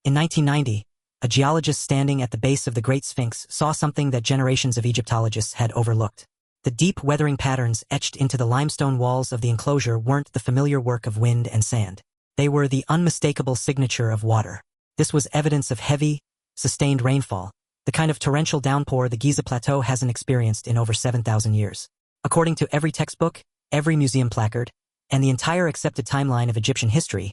In 1990, a geologist standing at the base of the Great Sphinx saw something that generations of Egyptologists had overlooked. The deep weathering patterns etched into the limestone walls of the enclosure weren't the familiar work of wind and sand. They were the unmistakable signature of water. This was evidence of heavy, sustained rainfall, the kind of torrential downpour the Giza Plateau hasn't experienced in over 7,000 years. According to every textbook, every museum placard, and the entire accepted timeline of Egyptian history,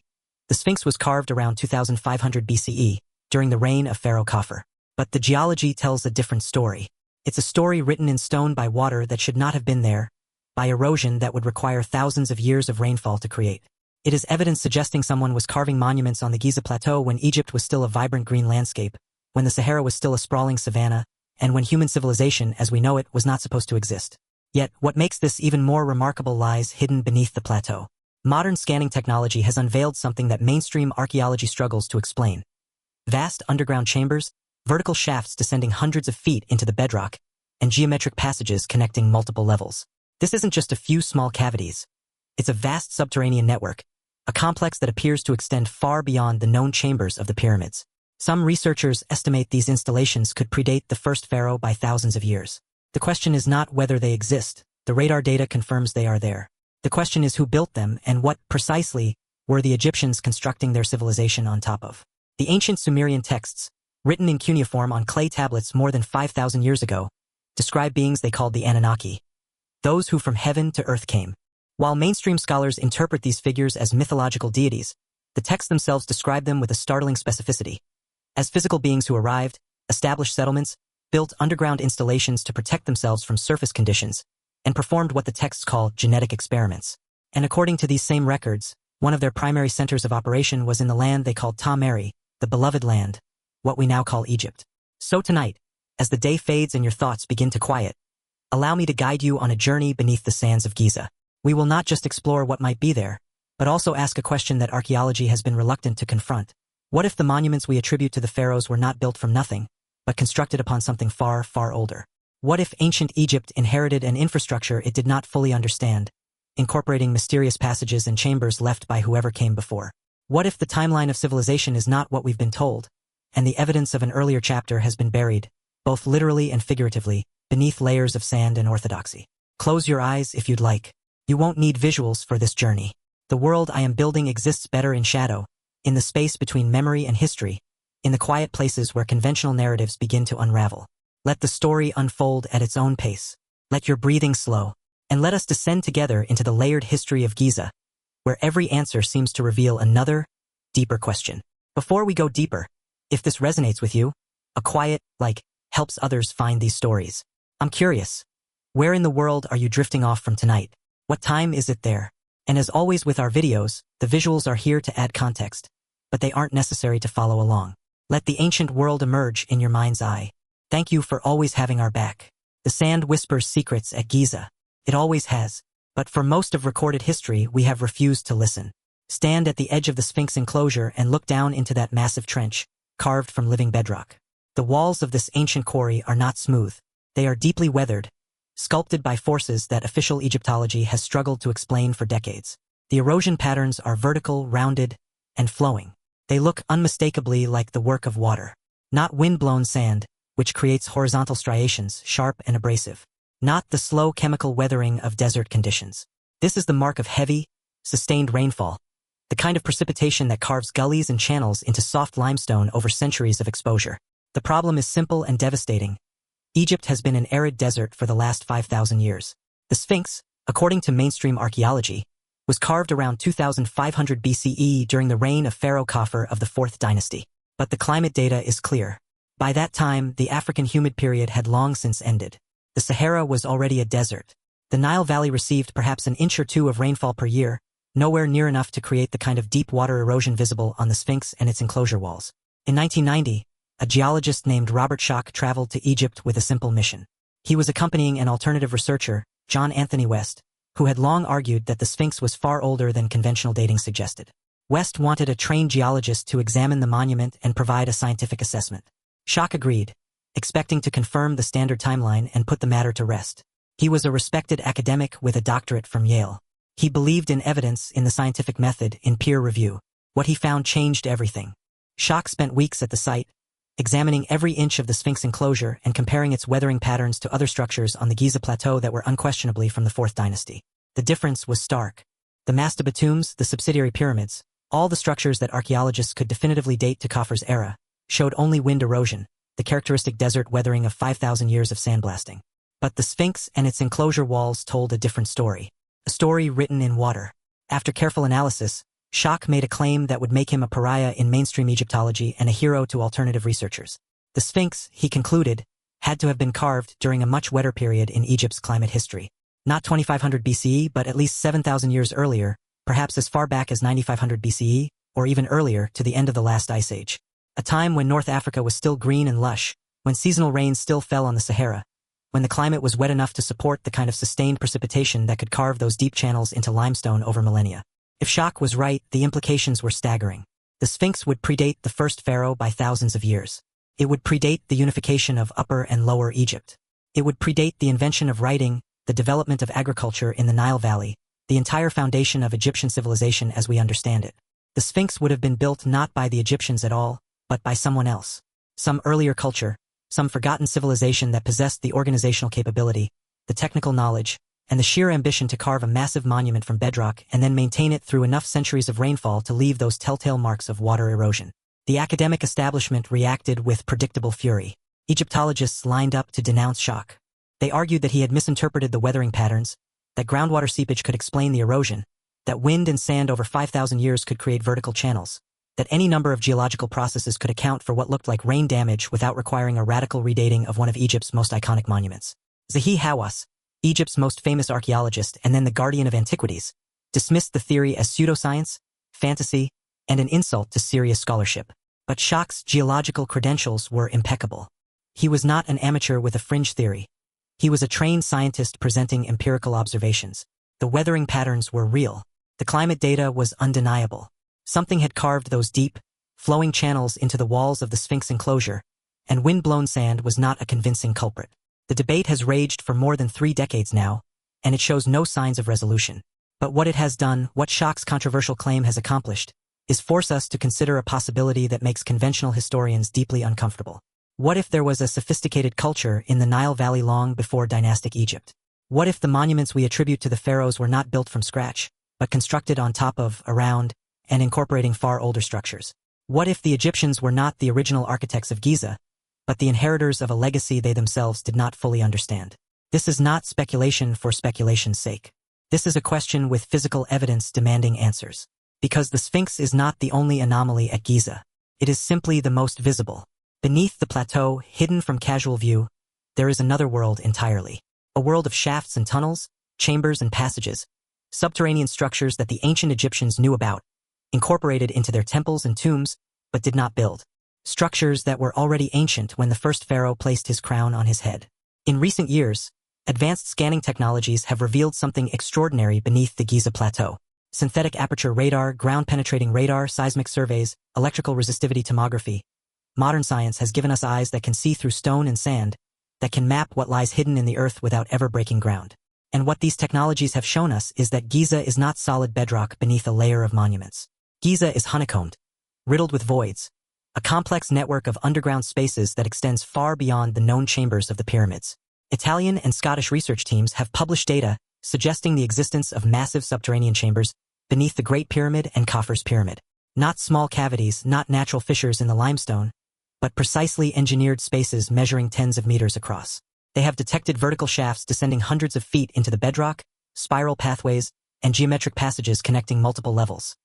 the Sphinx was carved around 2500 BCE, during the reign of Pharaoh Khafre. But the geology tells a different story. It's a story written in stone by water that should not have been there, by erosion that would require thousands of years of rainfall to create. It is evidence suggesting someone was carving monuments on the Giza Plateau when Egypt was still a vibrant green landscape, when the Sahara was still a sprawling savanna, and when human civilization as we know it was not supposed to exist. Yet, what makes this even more remarkable lies hidden beneath the plateau. Modern scanning technology has unveiled something that mainstream archaeology struggles to explain. Vast underground chambers, vertical shafts descending hundreds of feet into the bedrock, and geometric passages connecting multiple levels. This isn't just a few small cavities. It's a vast subterranean network, a complex that appears to extend far beyond the known chambers of the pyramids. Some researchers estimate these installations could predate the first pharaoh by thousands of years. The question is not whether they exist. The radar data confirms they are there. The question is who built them and what, precisely, were the Egyptians constructing their civilization on top of. The ancient Sumerian texts, written in cuneiform on clay tablets more than 5,000 years ago, describe beings they called the Anunnaki, those who from heaven to earth came. While mainstream scholars interpret these figures as mythological deities, the texts themselves describe them with a startling specificity. As physical beings who arrived, established settlements, built underground installations to protect themselves from surface conditions, and performed what the texts call genetic experiments. And according to these same records, one of their primary centers of operation was in the land they called Ta Meri, the beloved land, what we now call Egypt. So tonight, as the day fades and your thoughts begin to quiet, allow me to guide you on a journey beneath the sands of Giza. We will not just explore what might be there, but also ask a question that archaeology has been reluctant to confront. What if the monuments we attribute to the pharaohs were not built from nothing, but constructed upon something far, far older? What if ancient Egypt inherited an infrastructure it did not fully understand, incorporating mysterious passages and chambers left by whoever came before? What if the timeline of civilization is not what we've been told, and the evidence of an earlier chapter has been buried, both literally and figuratively, beneath layers of sand and orthodoxy? Close your eyes if you'd like. You won't need visuals for this journey. The world I am building exists better in shadow, in the space between memory and history, in the quiet places where conventional narratives begin to unravel. Let the story unfold at its own pace. Let your breathing slow, and let us descend together into the layered history of Giza, where every answer seems to reveal another, deeper question. Before we go deeper, if this resonates with you, a quiet, helps others find these stories. I'm curious. Where in the world are you drifting off from tonight? What time is it there? And as always with our videos, the visuals are here to add context, but they aren't necessary to follow along. Let the ancient world emerge in your mind's eye. Thank you for always having our back. The sand whispers secrets at Giza. It always has. But for most of recorded history, we have refused to listen. Stand at the edge of the Sphinx enclosure and look down into that massive trench, carved from living bedrock. The walls of this ancient quarry are not smooth. They are deeply weathered, sculpted by forces that official Egyptology has struggled to explain for decades. The erosion patterns are vertical, rounded, and flowing. They look unmistakably like the work of water. Not wind-blown sand, which creates horizontal striations, sharp and abrasive. Not the slow chemical weathering of desert conditions. This is the mark of heavy, sustained rainfall, the kind of precipitation that carves gullies and channels into soft limestone over centuries of exposure. The problem is simple and devastating. Egypt has been an arid desert for the last 5,000 years. The Sphinx, according to mainstream archaeology, was carved around 2500 BCE during the reign of Pharaoh Khafre of the 4th dynasty. But the climate data is clear. By that time, the African humid period had long since ended. The Sahara was already a desert. The Nile Valley received perhaps an inch or two of rainfall per year, nowhere near enough to create the kind of deep water erosion visible on the Sphinx and its enclosure walls. In 1990, a geologist named Robert Schoch traveled to Egypt with a simple mission. He was accompanying an alternative researcher, John Anthony West, who had long argued that the Sphinx was far older than conventional dating suggested. West wanted a trained geologist to examine the monument and provide a scientific assessment. Schoch agreed, expecting to confirm the standard timeline and put the matter to rest. He was a respected academic with a doctorate from Yale. He believed in evidence, in the scientific method, in peer review. What he found changed everything. Schock spent weeks at the site, examining every inch of the Sphinx enclosure and comparing its weathering patterns to other structures on the Giza Plateau that were unquestionably from the 4th dynasty. The difference was stark. The mastaba tombs, the subsidiary pyramids, all the structures that archaeologists could definitively date to Khafar's era, showed only wind erosion, the characteristic desert weathering of 5,000 years of sandblasting. But the Sphinx and its enclosure walls told a different story. A story written in water. After careful analysis, Schock made a claim that would make him a pariah in mainstream Egyptology and a hero to alternative researchers. The Sphinx, he concluded, had to have been carved during a much wetter period in Egypt's climate history. Not 2500 BCE, but at least 7,000 years earlier, perhaps as far back as 9500 BCE, or even earlier, to the end of the last ice age. A time when North Africa was still green and lush, when seasonal rains still fell on the Sahara, when the climate was wet enough to support the kind of sustained precipitation that could carve those deep channels into limestone over millennia. If Schock was right, the implications were staggering. The Sphinx would predate the first pharaoh by thousands of years. It would predate the unification of Upper and Lower Egypt. It would predate the invention of writing, the development of agriculture in the Nile Valley, the entire foundation of Egyptian civilization as we understand it. The Sphinx would have been built not by the Egyptians at all, but by someone else. Some earlier culture, some forgotten civilization that possessed the organizational capability, the technical knowledge, and the sheer ambition to carve a massive monument from bedrock and then maintain it through enough centuries of rainfall to leave those telltale marks of water erosion. The academic establishment reacted with predictable fury. Egyptologists lined up to denounce Schock. They argued that he had misinterpreted the weathering patterns, that groundwater seepage could explain the erosion, that wind and sand over 5,000 years could create vertical channels, that any number of geological processes could account for what looked like rain damage without requiring a radical redating of one of Egypt's most iconic monuments. Zahi Hawass, Egypt's most famous archaeologist and then the guardian of antiquities, dismissed the theory as pseudoscience, fantasy, and an insult to serious scholarship. But Schock's geological credentials were impeccable. He was not an amateur with a fringe theory. He was a trained scientist presenting empirical observations. The weathering patterns were real. The climate data was undeniable. Something had carved those deep, flowing channels into the walls of the Sphinx enclosure, and wind-blown sand was not a convincing culprit. The debate has raged for more than 3 decades now, and it shows no signs of resolution. But what it has done, what Schock's controversial claim has accomplished, is force us to consider a possibility that makes conventional historians deeply uncomfortable. What if there was a sophisticated culture in the Nile Valley long before dynastic Egypt? What if the monuments we attribute to the pharaohs were not built from scratch, but constructed on top of, around, and incorporating far older structures? What if the Egyptians were not the original architects of Giza, but the inheritors of a legacy they themselves did not fully understand? This is not speculation for speculation's sake. This is a question with physical evidence demanding answers. Because the Sphinx is not the only anomaly at Giza. It is simply the most visible. Beneath the plateau, hidden from casual view, there is another world entirely. A world of shafts and tunnels, chambers and passages, subterranean structures that the ancient Egyptians knew about, incorporated into their temples and tombs, but did not build. Structures that were already ancient when the first pharaoh placed his crown on his head. In recent years, advanced scanning technologies have revealed something extraordinary beneath the Giza Plateau. Synthetic aperture radar, ground-penetrating radar, seismic surveys, electrical resistivity tomography. Modern science has given us eyes that can see through stone and sand, that can map what lies hidden in the earth without ever breaking ground. And what these technologies have shown us is that Giza is not solid bedrock beneath a layer of monuments. Giza is honeycombed, riddled with voids, a complex network of underground spaces that extends far beyond the known chambers of the pyramids. Italian and Scottish research teams have published data suggesting the existence of massive subterranean chambers beneath the Great Pyramid and Khafar's Pyramid. Not small cavities, not natural fissures in the limestone, but precisely engineered spaces measuring tens of meters across. They have detected vertical shafts descending hundreds of feet into the bedrock, spiral pathways, and geometric passages connecting multiple levels.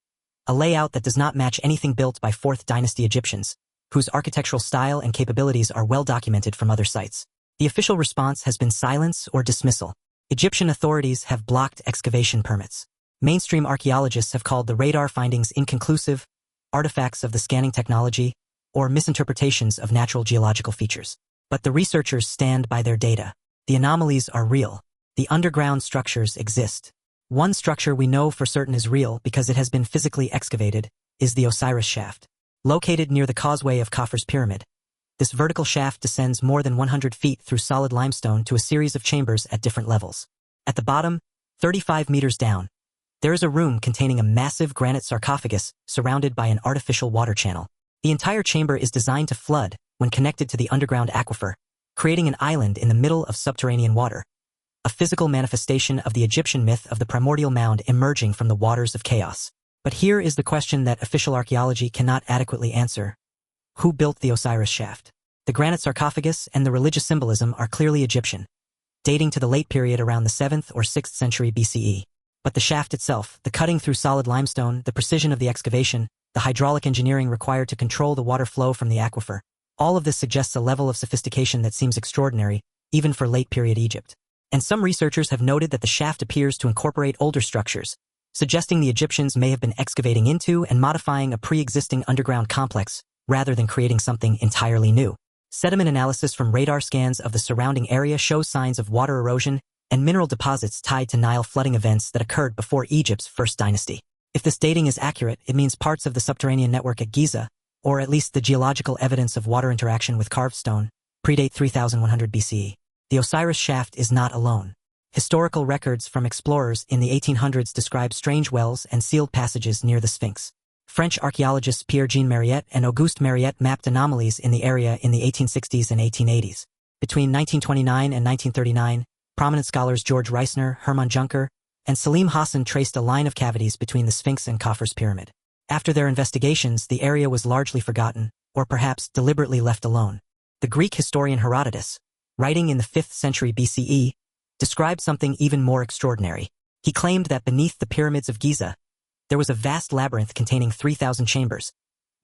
A layout that does not match anything built by 4th dynasty Egyptians, whose architectural style and capabilities are well documented from other sites. The official response has been silence or dismissal. Egyptian authorities have blocked excavation permits. Mainstream archaeologists have called the radar findings inconclusive, artifacts of the scanning technology, or misinterpretations of natural geological features. But the researchers stand by their data. The anomalies are real. The underground structures exist. One structure we know for certain is real because it has been physically excavated, is the Osiris shaft. Located near the causeway of Khafar's Pyramid, this vertical shaft descends more than 100 feet through solid limestone to a series of chambers at different levels. At the bottom, 35 meters down, there is a room containing a massive granite sarcophagus surrounded by an artificial water channel. The entire chamber is designed to flood when connected to the underground aquifer, creating an island in the middle of subterranean water, a physical manifestation of the Egyptian myth of the primordial mound emerging from the waters of chaos. But here is the question that official archaeology cannot adequately answer. Who built the Osiris shaft? The granite sarcophagus and the religious symbolism are clearly Egyptian, dating to the late period around the 7th or 6th century BCE. But the shaft itself, the cutting through solid limestone, the precision of the excavation, the hydraulic engineering required to control the water flow from the aquifer, all of this suggests a level of sophistication that seems extraordinary, even for late-period Egypt. And some researchers have noted that the shaft appears to incorporate older structures, suggesting the Egyptians may have been excavating into and modifying a pre-existing underground complex rather than creating something entirely new. Sediment analysis from radar scans of the surrounding area shows signs of water erosion and mineral deposits tied to Nile flooding events that occurred before Egypt's first dynasty. If this dating is accurate, it means parts of the subterranean network at Giza, or at least the geological evidence of water interaction with carved stone, predate 3100 BCE. The Osiris shaft is not alone. Historical records from explorers in the 1800s describe strange wells and sealed passages near the Sphinx. French archaeologists Pierre-Jean Mariette and Auguste Mariette mapped anomalies in the area in the 1860s and 1880s. Between 1929 and 1939, prominent scholars George Reisner, Hermann Juncker, and Salim Hassan traced a line of cavities between the Sphinx and Khafre's pyramid. After their investigations, the area was largely forgotten, or perhaps deliberately left alone. The Greek historian Herodotus, writing in the 5th century BCE, described something even more extraordinary. He claimed that beneath the pyramids of Giza, there was a vast labyrinth containing 3,000 chambers,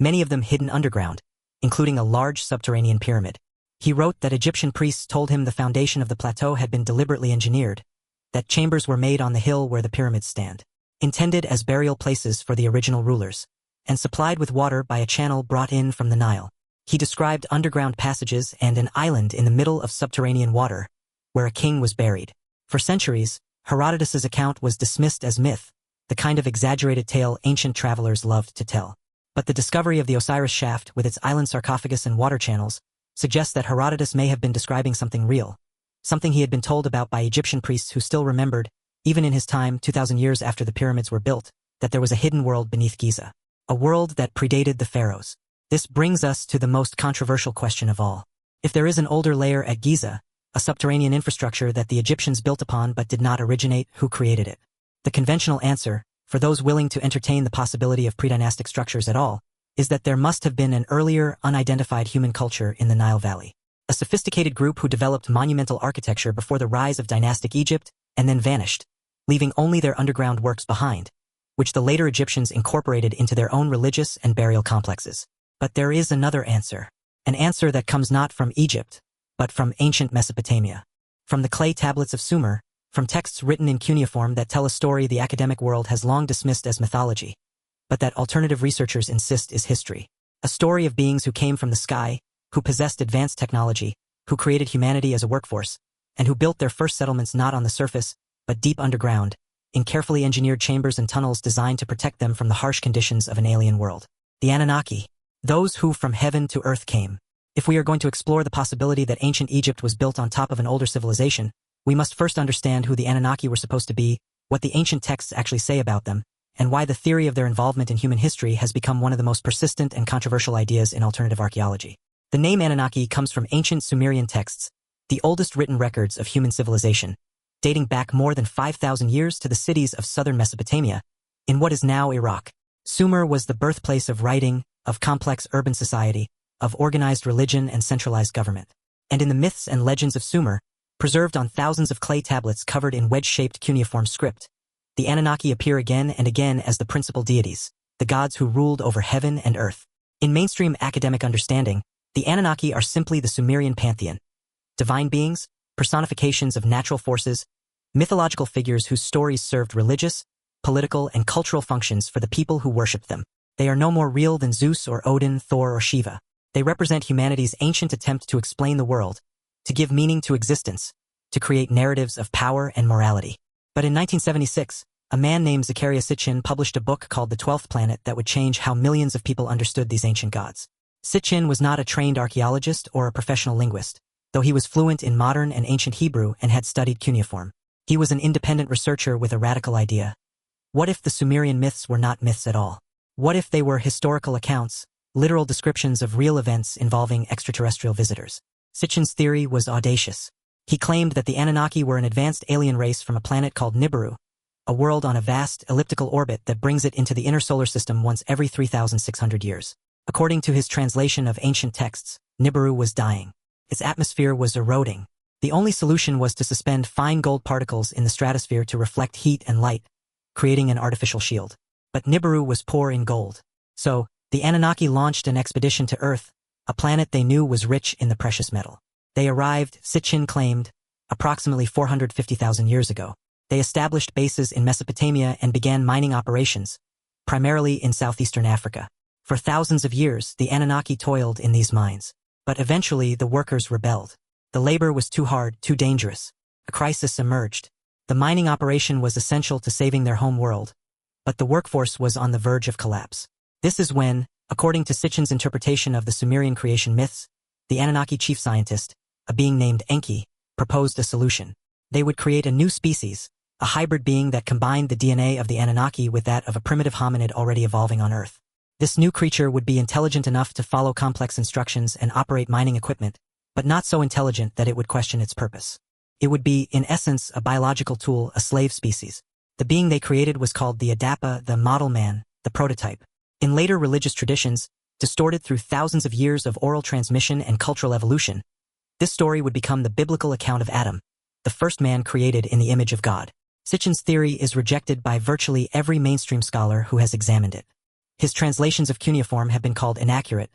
many of them hidden underground, including a large subterranean pyramid. He wrote that Egyptian priests told him the foundation of the plateau had been deliberately engineered, that chambers were made on the hill where the pyramids stand, intended as burial places for the original rulers, and supplied with water by a channel brought in from the Nile. He described underground passages and an island in the middle of subterranean water, where a king was buried. For centuries, Herodotus's account was dismissed as myth, the kind of exaggerated tale ancient travelers loved to tell. But the discovery of the Osiris shaft with its island sarcophagus and water channels suggests that Herodotus may have been describing something real, something he had been told about by Egyptian priests who still remembered, even in his time 2,000 years after the pyramids were built, that there was a hidden world beneath Giza, a world that predated the pharaohs. This brings us to the most controversial question of all. If there is an older layer at Giza, a subterranean infrastructure that the Egyptians built upon but did not originate, who created it? The conventional answer, for those willing to entertain the possibility of predynastic structures at all, is that there must have been an earlier, unidentified human culture in the Nile Valley. A sophisticated group who developed monumental architecture before the rise of dynastic Egypt and then vanished, leaving only their underground works behind, which the later Egyptians incorporated into their own religious and burial complexes. But there is another answer. An answer that comes not from Egypt, but from ancient Mesopotamia. From the clay tablets of Sumer, from texts written in cuneiform that tell a story the academic world has long dismissed as mythology, but that alternative researchers insist is history. A story of beings who came from the sky, who possessed advanced technology, who created humanity as a workforce, and who built their first settlements not on the surface, but deep underground, in carefully engineered chambers and tunnels designed to protect them from the harsh conditions of an alien world. The Anunnaki, those who from heaven to earth came. If we are going to explore the possibility that ancient Egypt was built on top of an older civilization, we must first understand who the Anunnaki were supposed to be, what the ancient texts actually say about them, and why the theory of their involvement in human history has become one of the most persistent and controversial ideas in alternative archaeology. The name Anunnaki comes from ancient Sumerian texts, the oldest written records of human civilization, dating back more than 5,000 years to the cities of southern Mesopotamia, in what is now Iraq. Sumer was the birthplace of writing, of complex urban society, of organized religion and centralized government. And in the myths and legends of Sumer, preserved on thousands of clay tablets covered in wedge-shaped cuneiform script, the Anunnaki appear again and again as the principal deities, the gods who ruled over heaven and earth. In mainstream academic understanding, the Anunnaki are simply the Sumerian pantheon, divine beings, personifications of natural forces, mythological figures whose stories served religious, political, and cultural functions for the people who worshipped them. They are no more real than Zeus or Odin, Thor or Shiva. They represent humanity's ancient attempt to explain the world, to give meaning to existence, to create narratives of power and morality. But in 1976, a man named Zecharia Sitchin published a book called The 12th Planet that would change how millions of people understood these ancient gods. Sitchin was not a trained archaeologist or a professional linguist, though he was fluent in modern and ancient Hebrew and had studied cuneiform. He was an independent researcher with a radical idea. What if the Sumerian myths were not myths at all? What if they were historical accounts, literal descriptions of real events involving extraterrestrial visitors. Sitchin's theory was audacious. He claimed that the Anunnaki were an advanced alien race from a planet called Nibiru, a world on a vast, elliptical orbit that brings it into the inner solar system once every 3,600 years. According to his translation of ancient texts, Nibiru was dying. Its atmosphere was eroding. The only solution was to suspend fine gold particles in the stratosphere to reflect heat and light, creating an artificial shield. But Nibiru was poor in gold. So, the Anunnaki launched an expedition to Earth, a planet they knew was rich in the precious metal. They arrived, Sitchin claimed, approximately 450,000 years ago. They established bases in Mesopotamia and began mining operations, primarily in southeastern Africa. For thousands of years, the Anunnaki toiled in these mines. But eventually, the workers rebelled. The labor was too hard, too dangerous. A crisis emerged. The mining operation was essential to saving their home world, but the workforce was on the verge of collapse. This is when, according to Sitchin's interpretation of the Sumerian creation myths, the Anunnaki chief scientist, a being named Enki, proposed a solution. They would create a new species, a hybrid being that combined the DNA of the Anunnaki with that of a primitive hominid already evolving on Earth. This new creature would be intelligent enough to follow complex instructions and operate mining equipment, but not so intelligent that it would question its purpose. It would be, in essence, a biological tool, a slave species. The being they created was called the Adapa, the model man, the prototype. In later religious traditions, distorted through thousands of years of oral transmission and cultural evolution, this story would become the biblical account of Adam, the first man created in the image of God. Sitchin's theory is rejected by virtually every mainstream scholar who has examined it. His translations of cuneiform have been called inaccurate,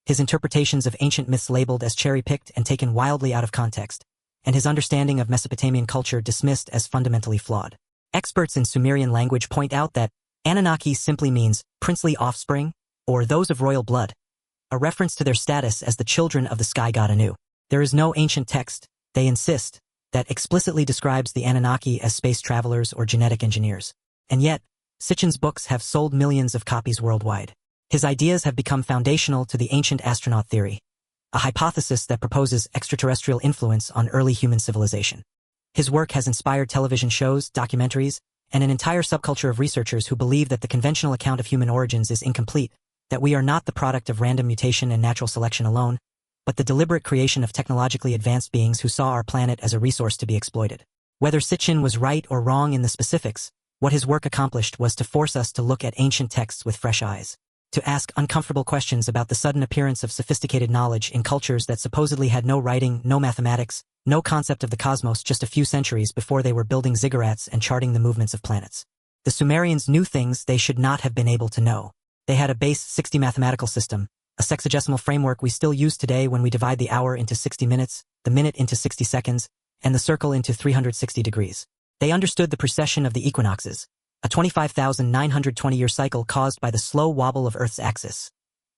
his interpretations of ancient myths labeled as cherry-picked and taken wildly out of context, and his understanding of Mesopotamian culture dismissed as fundamentally flawed. Experts in Sumerian language point out that Anunnaki simply means princely offspring, or those of royal blood, a reference to their status as the children of the sky god Anu. There is no ancient text, they insist, that explicitly describes the Anunnaki as space travelers or genetic engineers. And yet, Sitchin's books have sold millions of copies worldwide. His ideas have become foundational to the ancient astronaut theory, a hypothesis that proposes extraterrestrial influence on early human civilization. His work has inspired television shows, documentaries, and an entire subculture of researchers who believe that the conventional account of human origins is incomplete, that we are not the product of random mutation and natural selection alone, but the deliberate creation of technologically advanced beings who saw our planet as a resource to be exploited. Whether Sitchin was right or wrong in the specifics, what his work accomplished was to force us to look at ancient texts with fresh eyes, to ask uncomfortable questions about the sudden appearance of sophisticated knowledge in cultures that supposedly had no writing, no mathematics, no concept of the cosmos just a few centuries before they were building ziggurats and charting the movements of planets. The Sumerians knew things they should not have been able to know. They had a base 60 mathematical system, a sexagesimal framework we still use today when we divide the hour into 60 minutes, the minute into 60 seconds, and the circle into 360 degrees. They understood the precession of the equinoxes, a 25,920-year cycle caused by the slow wobble of Earth's axis,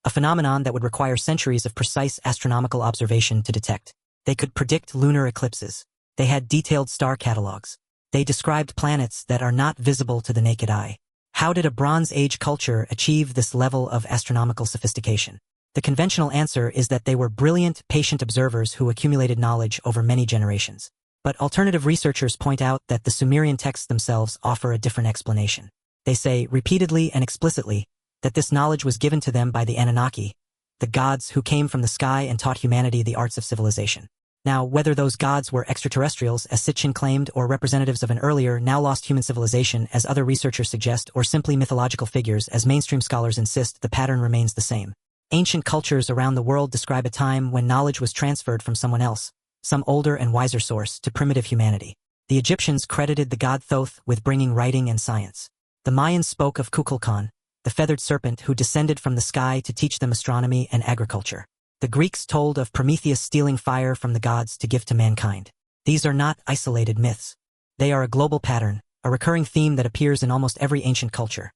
a phenomenon that would require centuries of precise astronomical observation to detect. They could predict lunar eclipses. They had detailed star catalogs. They described planets that are not visible to the naked eye. How did a Bronze Age culture achieve this level of astronomical sophistication? The conventional answer is that they were brilliant, patient observers who accumulated knowledge over many generations. But alternative researchers point out that the Sumerian texts themselves offer a different explanation. They say, repeatedly and explicitly, that this knowledge was given to them by the Anunnaki, the gods who came from the sky and taught humanity the arts of civilization. Now, whether those gods were extraterrestrials, as Sitchin claimed, or representatives of an earlier, now lost human civilization, as other researchers suggest, or simply mythological figures, as mainstream scholars insist, the pattern remains the same. Ancient cultures around the world describe a time when knowledge was transferred from someone else, some older and wiser source, to primitive humanity. The Egyptians credited the god Thoth with bringing writing and science. The Mayans spoke of Kukulkan, the feathered serpent who descended from the sky to teach them astronomy and agriculture. The Greeks told of Prometheus stealing fire from the gods to give to mankind. These are not isolated myths. They are a global pattern, a recurring theme that appears in almost every ancient culture.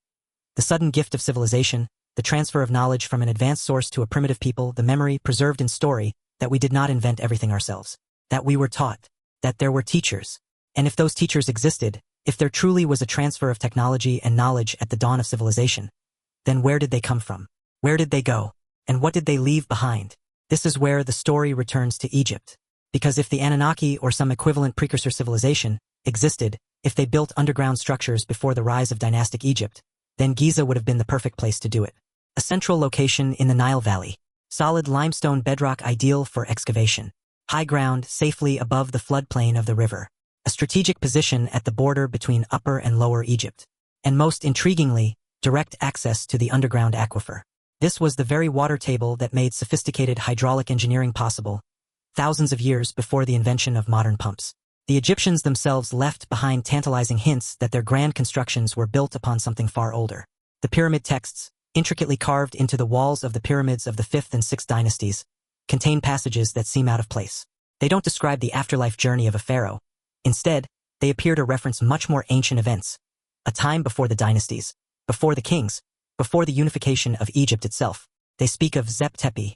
The sudden gift of civilization, the transfer of knowledge from an advanced source to a primitive people, the memory preserved in story that we did not invent everything ourselves, that we were taught, that there were teachers. And if those teachers existed, if there truly was a transfer of technology and knowledge at the dawn of civilization, then where did they come from? Where did they go? And what did they leave behind? This is where the story returns to Egypt. Because if the Anunnaki or some equivalent precursor civilization existed, if they built underground structures before the rise of dynastic Egypt, then Giza would have been the perfect place to do it. A central location in the Nile Valley. Solid limestone bedrock ideal for excavation. High ground safely above the floodplain of the river. A strategic position at the border between Upper and Lower Egypt. And most intriguingly, direct access to the underground aquifer. This was the very water table that made sophisticated hydraulic engineering possible, thousands of years before the invention of modern pumps. The Egyptians themselves left behind tantalizing hints that their grand constructions were built upon something far older. The pyramid texts, intricately carved into the walls of the pyramids of the 5th and 6th dynasties, contain passages that seem out of place. They don't describe the afterlife journey of a pharaoh. Instead, they appear to reference much more ancient events, a time before the dynasties, before the kings, before the unification of Egypt itself. They speak of Zep Tepi,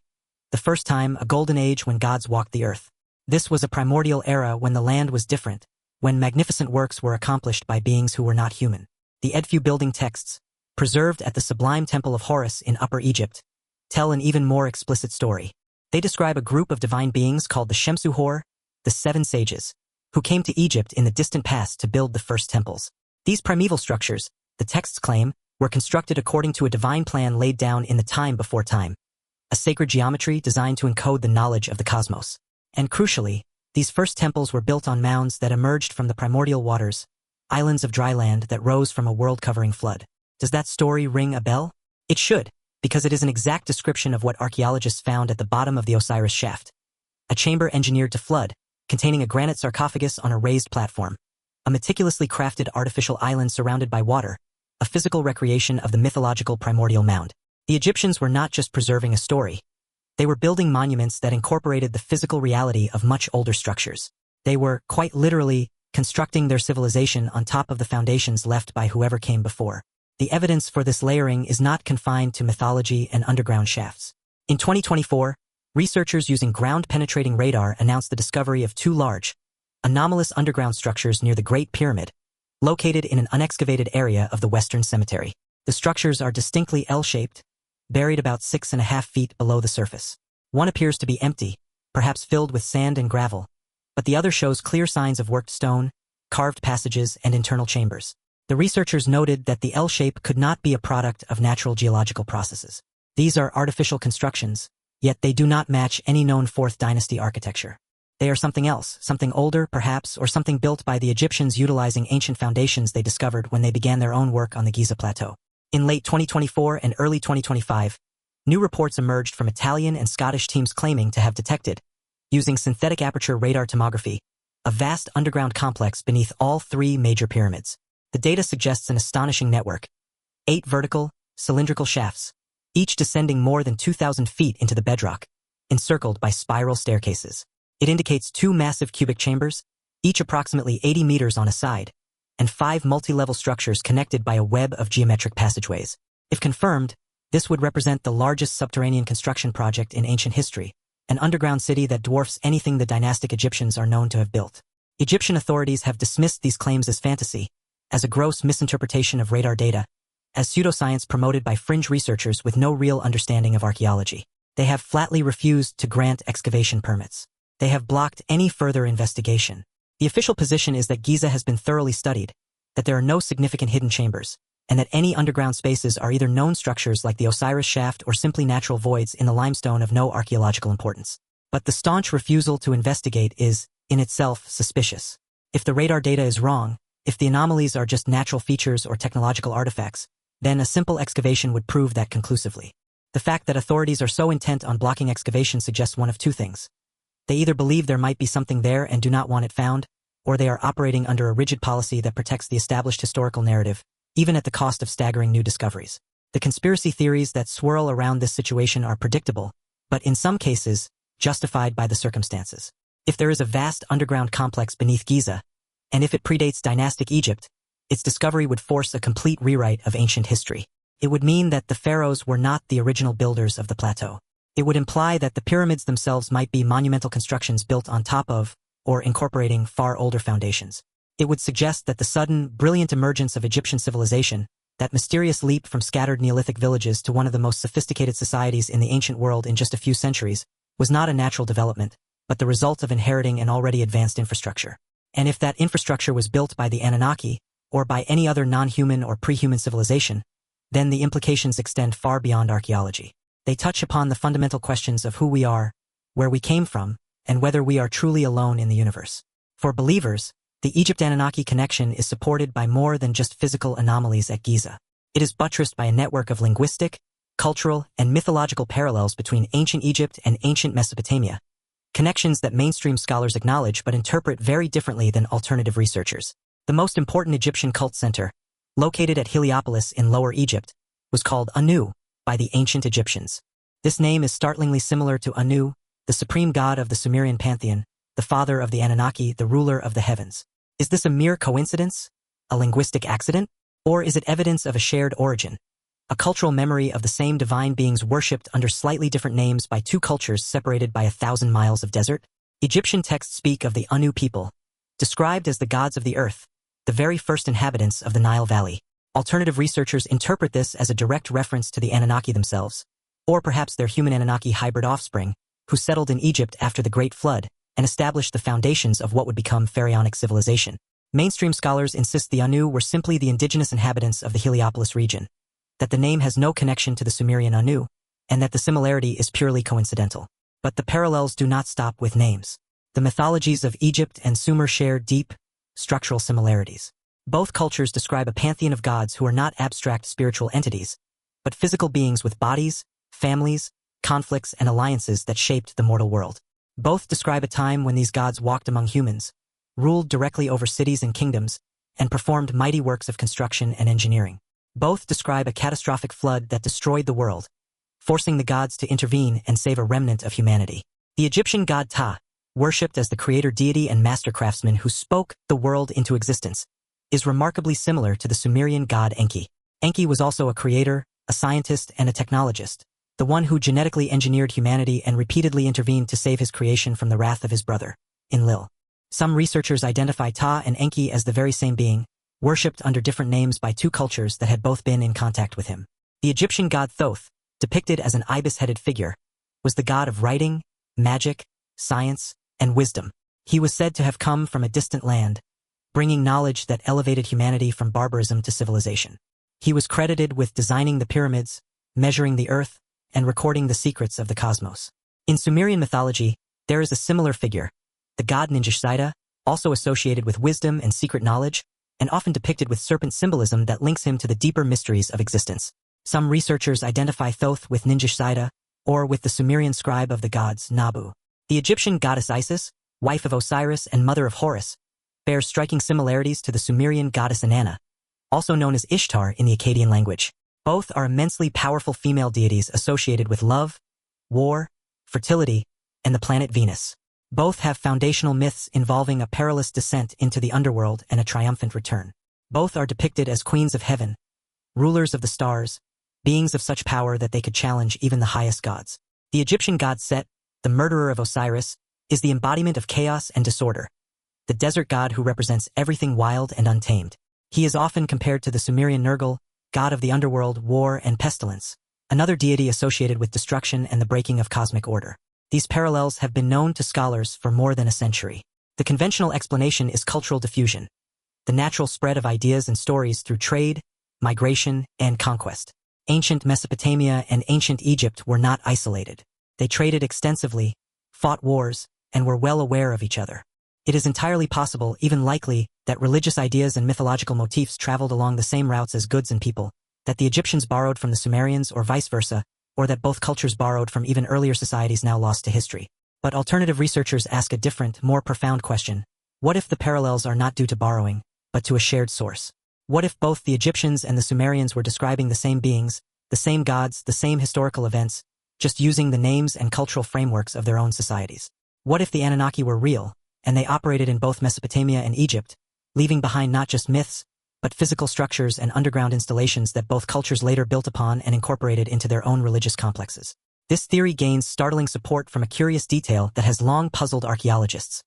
the first time, a golden age when gods walked the earth. This was a primordial era when the land was different, when magnificent works were accomplished by beings who were not human. The Edfu building texts, preserved at the sublime temple of Horus in Upper Egypt, tell an even more explicit story. They describe a group of divine beings called the Shemsu-Hor, the 7 sages, who came to Egypt in the distant past to build the first temples. These primeval structures, the texts claim, were constructed according to a divine plan laid down in the time before time, a sacred geometry designed to encode the knowledge of the cosmos. And crucially, these first temples were built on mounds that emerged from the primordial waters, islands of dry land that rose from a world-covering flood. Does that story ring a bell? It should, because it is an exact description of what archaeologists found at the bottom of the Osiris shaft. A chamber engineered to flood, containing a granite sarcophagus on a raised platform, a meticulously crafted artificial island surrounded by water, a physical recreation of the mythological primordial mound. The Egyptians were not just preserving a story. They were building monuments that incorporated the physical reality of much older structures. They were, quite literally, constructing their civilization on top of the foundations left by whoever came before. The evidence for this layering is not confined to mythology and underground shafts. In 2024, researchers using ground-penetrating radar announced the discovery of 2 large, anomalous underground structures near the Great Pyramid, located in an unexcavated area of the Western Cemetery. The structures are distinctly L-shaped, buried about 6.5 feet below the surface. One appears to be empty, perhaps filled with sand and gravel, but the other shows clear signs of worked stone, carved passages, and internal chambers. The researchers noted that the L shape could not be a product of natural geological processes. These are artificial constructions, yet they do not match any known 4th dynasty architecture. They are something else, something older, perhaps, or something built by the Egyptians utilizing ancient foundations they discovered when they began their own work on the Giza Plateau. In late 2024 and early 2025, new reports emerged from Italian and Scottish teams claiming to have detected, using synthetic aperture radar tomography, a vast underground complex beneath all 3 major pyramids. The data suggests an astonishing network. 8 vertical, cylindrical shafts, each descending more than 2,000 feet into the bedrock, encircled by spiral staircases. It indicates 2 massive cubic chambers, each approximately 80 meters on a side, and 5 multi-level structures connected by a web of geometric passageways. If confirmed, this would represent the largest subterranean construction project in ancient history, an underground city that dwarfs anything the dynastic Egyptians are known to have built. Egyptian authorities have dismissed these claims as fantasy, as a gross misinterpretation of radar data, as pseudoscience promoted by fringe researchers with no real understanding of archaeology. They have flatly refused to grant excavation permits. They have blocked any further investigation. The official position is that Giza has been thoroughly studied, that there are no significant hidden chambers, and that any underground spaces are either known structures like the Osiris shaft or simply natural voids in the limestone of no archaeological importance. But the staunch refusal to investigate is, in itself, suspicious. If the radar data is wrong, if the anomalies are just natural features or technological artifacts, then a simple excavation would prove that conclusively. The fact that authorities are so intent on blocking excavation suggests one of 2 things. They either believe there might be something there and do not want it found, or they are operating under a rigid policy that protects the established historical narrative, even at the cost of staggering new discoveries. The conspiracy theories that swirl around this situation are predictable, but in some cases, justified by the circumstances. If there is a vast underground complex beneath Giza, and if it predates dynastic Egypt, its discovery would force a complete rewrite of ancient history. It would mean that the pharaohs were not the original builders of the plateau. It would imply that the pyramids themselves might be monumental constructions built on top of, or incorporating far older foundations. It would suggest that the sudden, brilliant emergence of Egyptian civilization, that mysterious leap from scattered Neolithic villages to one of the most sophisticated societies in the ancient world in just a few centuries, was not a natural development, but the result of inheriting an already advanced infrastructure. And if that infrastructure was built by the Anunnaki, or by any other non-human or pre-human civilization, then the implications extend far beyond archaeology. They touch upon the fundamental questions of who we are, where we came from, and whether we are truly alone in the universe. For believers, the Egypt Anunnaki connection is supported by more than just physical anomalies at Giza. It is buttressed by a network of linguistic, cultural, and mythological parallels between ancient Egypt and ancient Mesopotamia, connections that mainstream scholars acknowledge but interpret very differently than alternative researchers. The most important Egyptian cult center, located at Heliopolis in Lower Egypt, was called Anu by the ancient Egyptians. This name is startlingly similar to Anu, the supreme god of the Sumerian pantheon, the father of the Anunnaki, the ruler of the heavens. Is this a mere coincidence? A linguistic accident? Or is it evidence of a shared origin? A cultural memory of the same divine beings worshipped under slightly different names by two cultures separated by 1,000 miles of desert? Egyptian texts speak of the Anu people, described as the gods of the earth, the very first inhabitants of the Nile Valley. Alternative researchers interpret this as a direct reference to the Anunnaki themselves, or perhaps their human Anunnaki hybrid offspring, who settled in Egypt after the Great Flood and established the foundations of what would become pharaonic civilization. Mainstream scholars insist the Anu were simply the indigenous inhabitants of the Heliopolis region, that the name has no connection to the Sumerian Anu, and that the similarity is purely coincidental. But the parallels do not stop with names. The mythologies of Egypt and Sumer share deep, structural similarities. Both cultures describe a pantheon of gods who are not abstract spiritual entities, but physical beings with bodies, families, conflicts, and alliances that shaped the mortal world. Both describe a time when these gods walked among humans, ruled directly over cities and kingdoms, and performed mighty works of construction and engineering. Both describe a catastrophic flood that destroyed the world, forcing the gods to intervene and save a remnant of humanity. The Egyptian god Ptah, worshipped as the creator deity and master craftsman who spoke the world into existence, is remarkably similar to the Sumerian god Enki. Enki was also a creator, a scientist, and a technologist, the one who genetically engineered humanity and repeatedly intervened to save his creation from the wrath of his brother, Enlil. Some researchers identify Ptah and Enki as the very same being, worshipped under different names by two cultures that had both been in contact with him. The Egyptian god Thoth, depicted as an ibis-headed figure, was the god of writing, magic, science, and wisdom. He was said to have come from a distant land, bringing knowledge that elevated humanity from barbarism to civilization. He was credited with designing the pyramids, measuring the earth, and recording the secrets of the cosmos. In Sumerian mythology, there is a similar figure, the god Ninjishzaida, also associated with wisdom and secret knowledge, and often depicted with serpent symbolism that links him to the deeper mysteries of existence. Some researchers identify Thoth with Ninjishzaida, or with the Sumerian scribe of the gods, Nabu. The Egyptian goddess Isis, wife of Osiris and mother of Horus, bears striking similarities to the Sumerian goddess Inanna, also known as Ishtar in the Akkadian language. Both are immensely powerful female deities associated with love, war, fertility, and the planet Venus. Both have foundational myths involving a perilous descent into the underworld and a triumphant return. Both are depicted as queens of heaven, rulers of the stars, beings of such power that they could challenge even the highest gods. The Egyptian god Set, the murderer of Osiris, is the embodiment of chaos and disorder, the desert god who represents everything wild and untamed. He is often compared to the Sumerian Nergal, god of the underworld, war, and pestilence, another deity associated with destruction and the breaking of cosmic order. These parallels have been known to scholars for more than a century. The conventional explanation is cultural diffusion, the natural spread of ideas and stories through trade, migration, and conquest. Ancient Mesopotamia and ancient Egypt were not isolated. They traded extensively, fought wars, and were well aware of each other. It is entirely possible, even likely, that religious ideas and mythological motifs traveled along the same routes as goods and people, that the Egyptians borrowed from the Sumerians or vice versa, or that both cultures borrowed from even earlier societies now lost to history. But alternative researchers ask a different, more profound question. What if the parallels are not due to borrowing, but to a shared source? What if both the Egyptians and the Sumerians were describing the same beings, the same gods, the same historical events, just using the names and cultural frameworks of their own societies? What if the Anunnaki were real, and they operated in both Mesopotamia and Egypt, leaving behind not just myths, but physical structures and underground installations that both cultures later built upon and incorporated into their own religious complexes? This theory gains startling support from a curious detail that has long puzzled archaeologists: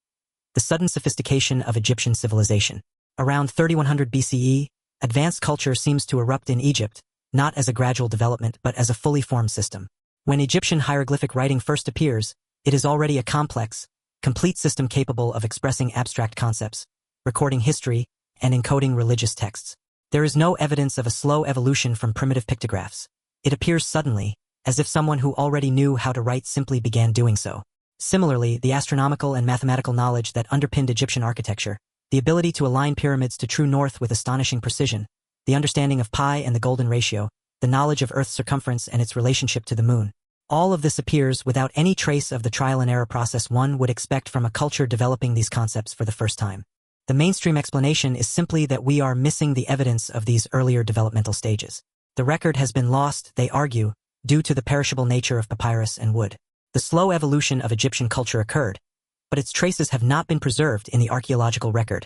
the sudden sophistication of Egyptian civilization. Around 3100 BCE, advanced culture seems to erupt in Egypt, not as a gradual development but as a fully formed system. When Egyptian hieroglyphic writing first appears, it is already a complex, complete system capable of expressing abstract concepts, recording history, and encoding religious texts. There is no evidence of a slow evolution from primitive pictographs. It appears suddenly, as if someone who already knew how to write simply began doing so. Similarly, the astronomical and mathematical knowledge that underpinned Egyptian architecture, the ability to align pyramids to true north with astonishing precision, the understanding of pi and the golden ratio, the knowledge of Earth's circumference and its relationship to the moon. All of this appears without any trace of the trial and error process one would expect from a culture developing these concepts for the first time. The mainstream explanation is simply that we are missing the evidence of these earlier developmental stages. The record has been lost, they argue, due to the perishable nature of papyrus and wood. The slow evolution of Egyptian culture occurred, but its traces have not been preserved in the archaeological record,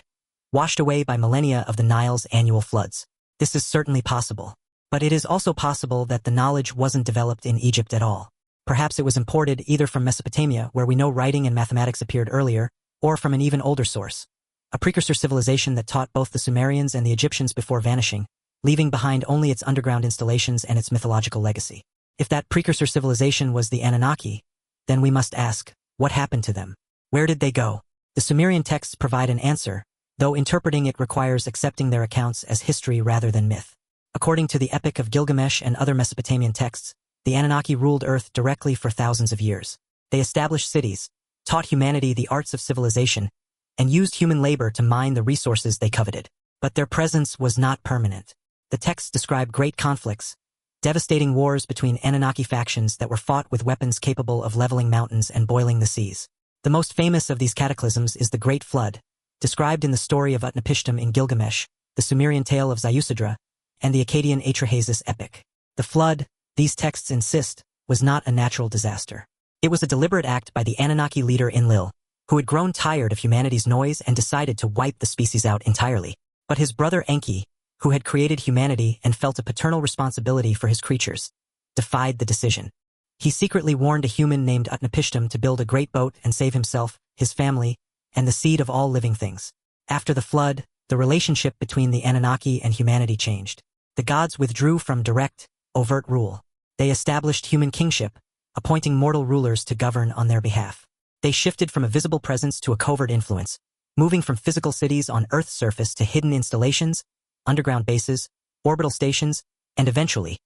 washed away by millennia of the Nile's annual floods. This is certainly possible. But it is also possible that the knowledge wasn't developed in Egypt at all. Perhaps it was imported either from Mesopotamia, where we know writing and mathematics appeared earlier, or from an even older source, a precursor civilization that taught both the Sumerians and the Egyptians before vanishing, leaving behind only its underground installations and its mythological legacy. If that precursor civilization was the Anunnaki, then we must ask, what happened to them? Where did they go? The Sumerian texts provide an answer, though interpreting it requires accepting their accounts as history rather than myth. According to the Epic of Gilgamesh and other Mesopotamian texts, the Anunnaki ruled Earth directly for thousands of years. They established cities, taught humanity the arts of civilization, and used human labor to mine the resources they coveted. But their presence was not permanent. The texts describe great conflicts, devastating wars between Anunnaki factions that were fought with weapons capable of leveling mountains and boiling the seas. The most famous of these cataclysms is the Great Flood, described in the story of Utnapishtim in Gilgamesh, the Sumerian tale of Ziusudra, and the Akkadian Atrahasis epic. The flood, these texts insist, was not a natural disaster. It was a deliberate act by the Anunnaki leader Enlil, who had grown tired of humanity's noise and decided to wipe the species out entirely. But his brother Enki, who had created humanity and felt a paternal responsibility for his creatures, defied the decision. He secretly warned a human named Utnapishtim to build a great boat and save himself, his family, and the seed of all living things. After the flood, the relationship between the Anunnaki and humanity changed. The gods withdrew from direct, overt rule. They established human kingship, appointing mortal rulers to govern on their behalf. They shifted from a visible presence to a covert influence, moving from physical cities on Earth's surface to hidden installations, underground bases, orbital stations, and eventually,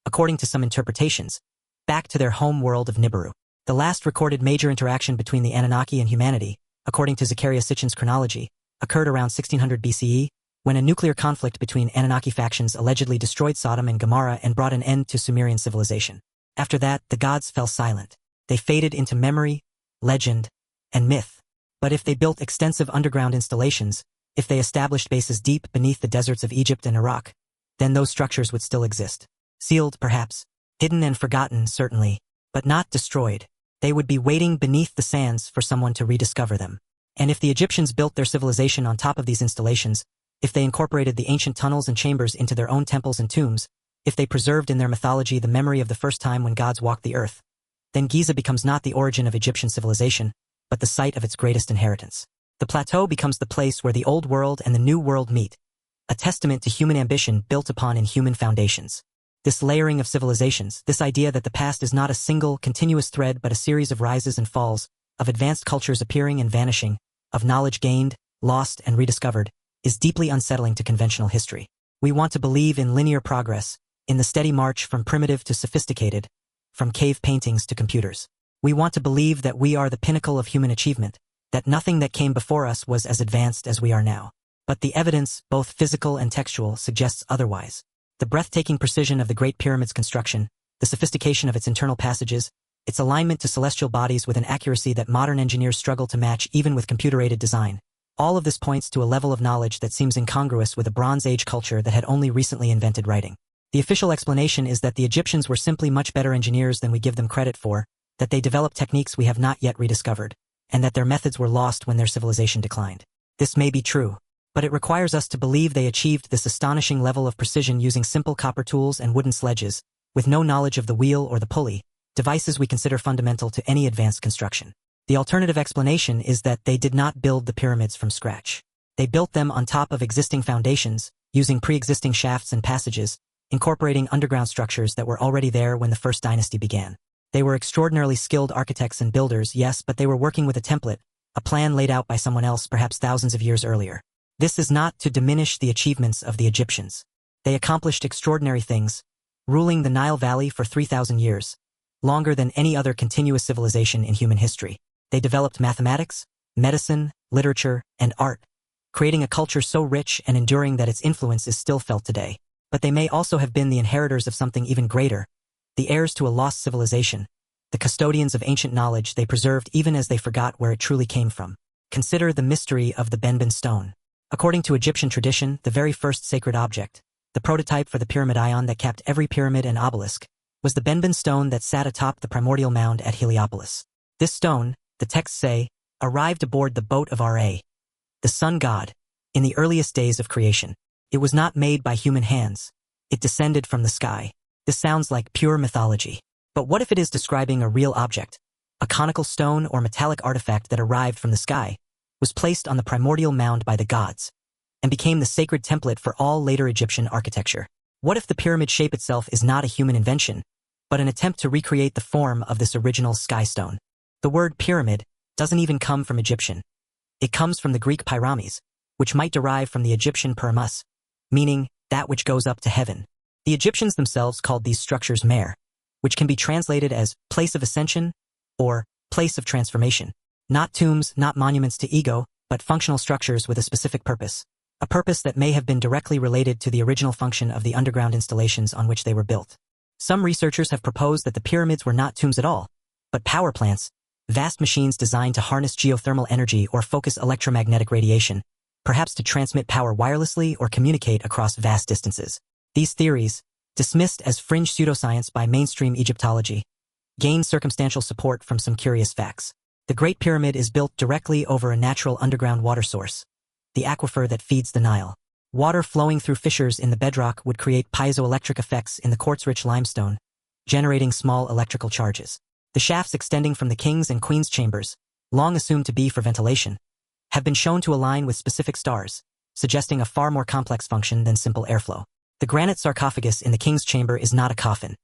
according to some interpretations, back to their home world of Nibiru. The last recorded major interaction between the Anunnaki and humanity, according to Zecharia Sitchin's chronology, occurred around 1600 BCE, when a nuclear conflict between Anunnaki factions allegedly destroyed Sodom and Gomorrah and brought an end to Sumerian civilization. After that, the gods fell silent. They faded into memory, legend, and myth. But if they built extensive underground installations, if they established bases deep beneath the deserts of Egypt and Iraq, then those structures would still exist. Sealed, perhaps. Hidden and forgotten, certainly. But not destroyed. They would be waiting beneath the sands for someone to rediscover them. And if the Egyptians built their civilization on top of these installations, if they incorporated the ancient tunnels and chambers into their own temples and tombs, if they preserved in their mythology the memory of the first time when gods walked the earth, then Giza becomes not the origin of Egyptian civilization, but the site of its greatest inheritance. The plateau becomes the place where the old world and the new world meet, a testament to human ambition built upon inhuman foundations. This layering of civilizations, this idea that the past is not a single, continuous thread but a series of rises and falls, of advanced cultures appearing and vanishing, of knowledge gained, lost, and rediscovered, is deeply unsettling to conventional history. We want to believe in linear progress, in the steady march from primitive to sophisticated, from cave paintings to computers. We want to believe that we are the pinnacle of human achievement, that nothing that came before us was as advanced as we are now. But the evidence, both physical and textual, suggests otherwise. The breathtaking precision of the Great Pyramid's construction, the sophistication of its internal passages, its alignment to celestial bodies with an accuracy that modern engineers struggle to match even with computer-aided design. All of this points to a level of knowledge that seems incongruous with a Bronze Age culture that had only recently invented writing. The official explanation is that the Egyptians were simply much better engineers than we give them credit for, that they developed techniques we have not yet rediscovered, and that their methods were lost when their civilization declined. This may be true, but it requires us to believe they achieved this astonishing level of precision using simple copper tools and wooden sledges, with no knowledge of the wheel or the pulley, devices we consider fundamental to any advanced construction. The alternative explanation is that they did not build the pyramids from scratch. They built them on top of existing foundations, using pre-existing shafts and passages, incorporating underground structures that were already there when the first dynasty began. They were extraordinarily skilled architects and builders, yes, but they were working with a template, a plan laid out by someone else perhaps thousands of years earlier. This is not to diminish the achievements of the Egyptians. They accomplished extraordinary things, ruling the Nile Valley for 3,000 years, longer than any other continuous civilization in human history. They developed mathematics, medicine, literature, and art, creating a culture so rich and enduring that its influence is still felt today. But they may also have been the inheritors of something even greater, the heirs to a lost civilization, the custodians of ancient knowledge they preserved even as they forgot where it truly came from. Consider the mystery of the Benben stone. According to Egyptian tradition, the very first sacred object, the prototype for the pyramid ion that capped every pyramid and obelisk, was the Benben stone that sat atop the primordial mound at Heliopolis. This stone, the texts say, arrived aboard the boat of Ra, the sun god, in the earliest days of creation. It was not made by human hands. It descended from the sky. This sounds like pure mythology. But what if it is describing a real object? A conical stone or metallic artifact that arrived from the sky, was placed on the primordial mound by the gods, and became the sacred template for all later Egyptian architecture. What if the pyramid shape itself is not a human invention, but an attempt to recreate the form of this original sky stone? The word pyramid doesn't even come from Egyptian. It comes from the Greek pyramis, which might derive from the Egyptian pyramus, meaning that which goes up to heaven. The Egyptians themselves called these structures mer, which can be translated as place of ascension or place of transformation. Not tombs, not monuments to ego, but functional structures with a specific purpose. A purpose that may have been directly related to the original function of the underground installations on which they were built. Some researchers have proposed that the pyramids were not tombs at all, but power plants, vast machines designed to harness geothermal energy or focus electromagnetic radiation, perhaps to transmit power wirelessly or communicate across vast distances. These theories, dismissed as fringe pseudoscience by mainstream Egyptology, gain circumstantial support from some curious facts. The Great Pyramid is built directly over a natural underground water source, the aquifer that feeds the Nile. Water flowing through fissures in the bedrock would create piezoelectric effects in the quartz-rich limestone, generating small electrical charges. The shafts extending from the king's and queen's chambers, long assumed to be for ventilation, have been shown to align with specific stars, suggesting a far more complex function than simple airflow. The granite sarcophagus in the king's chamber is not a coffin.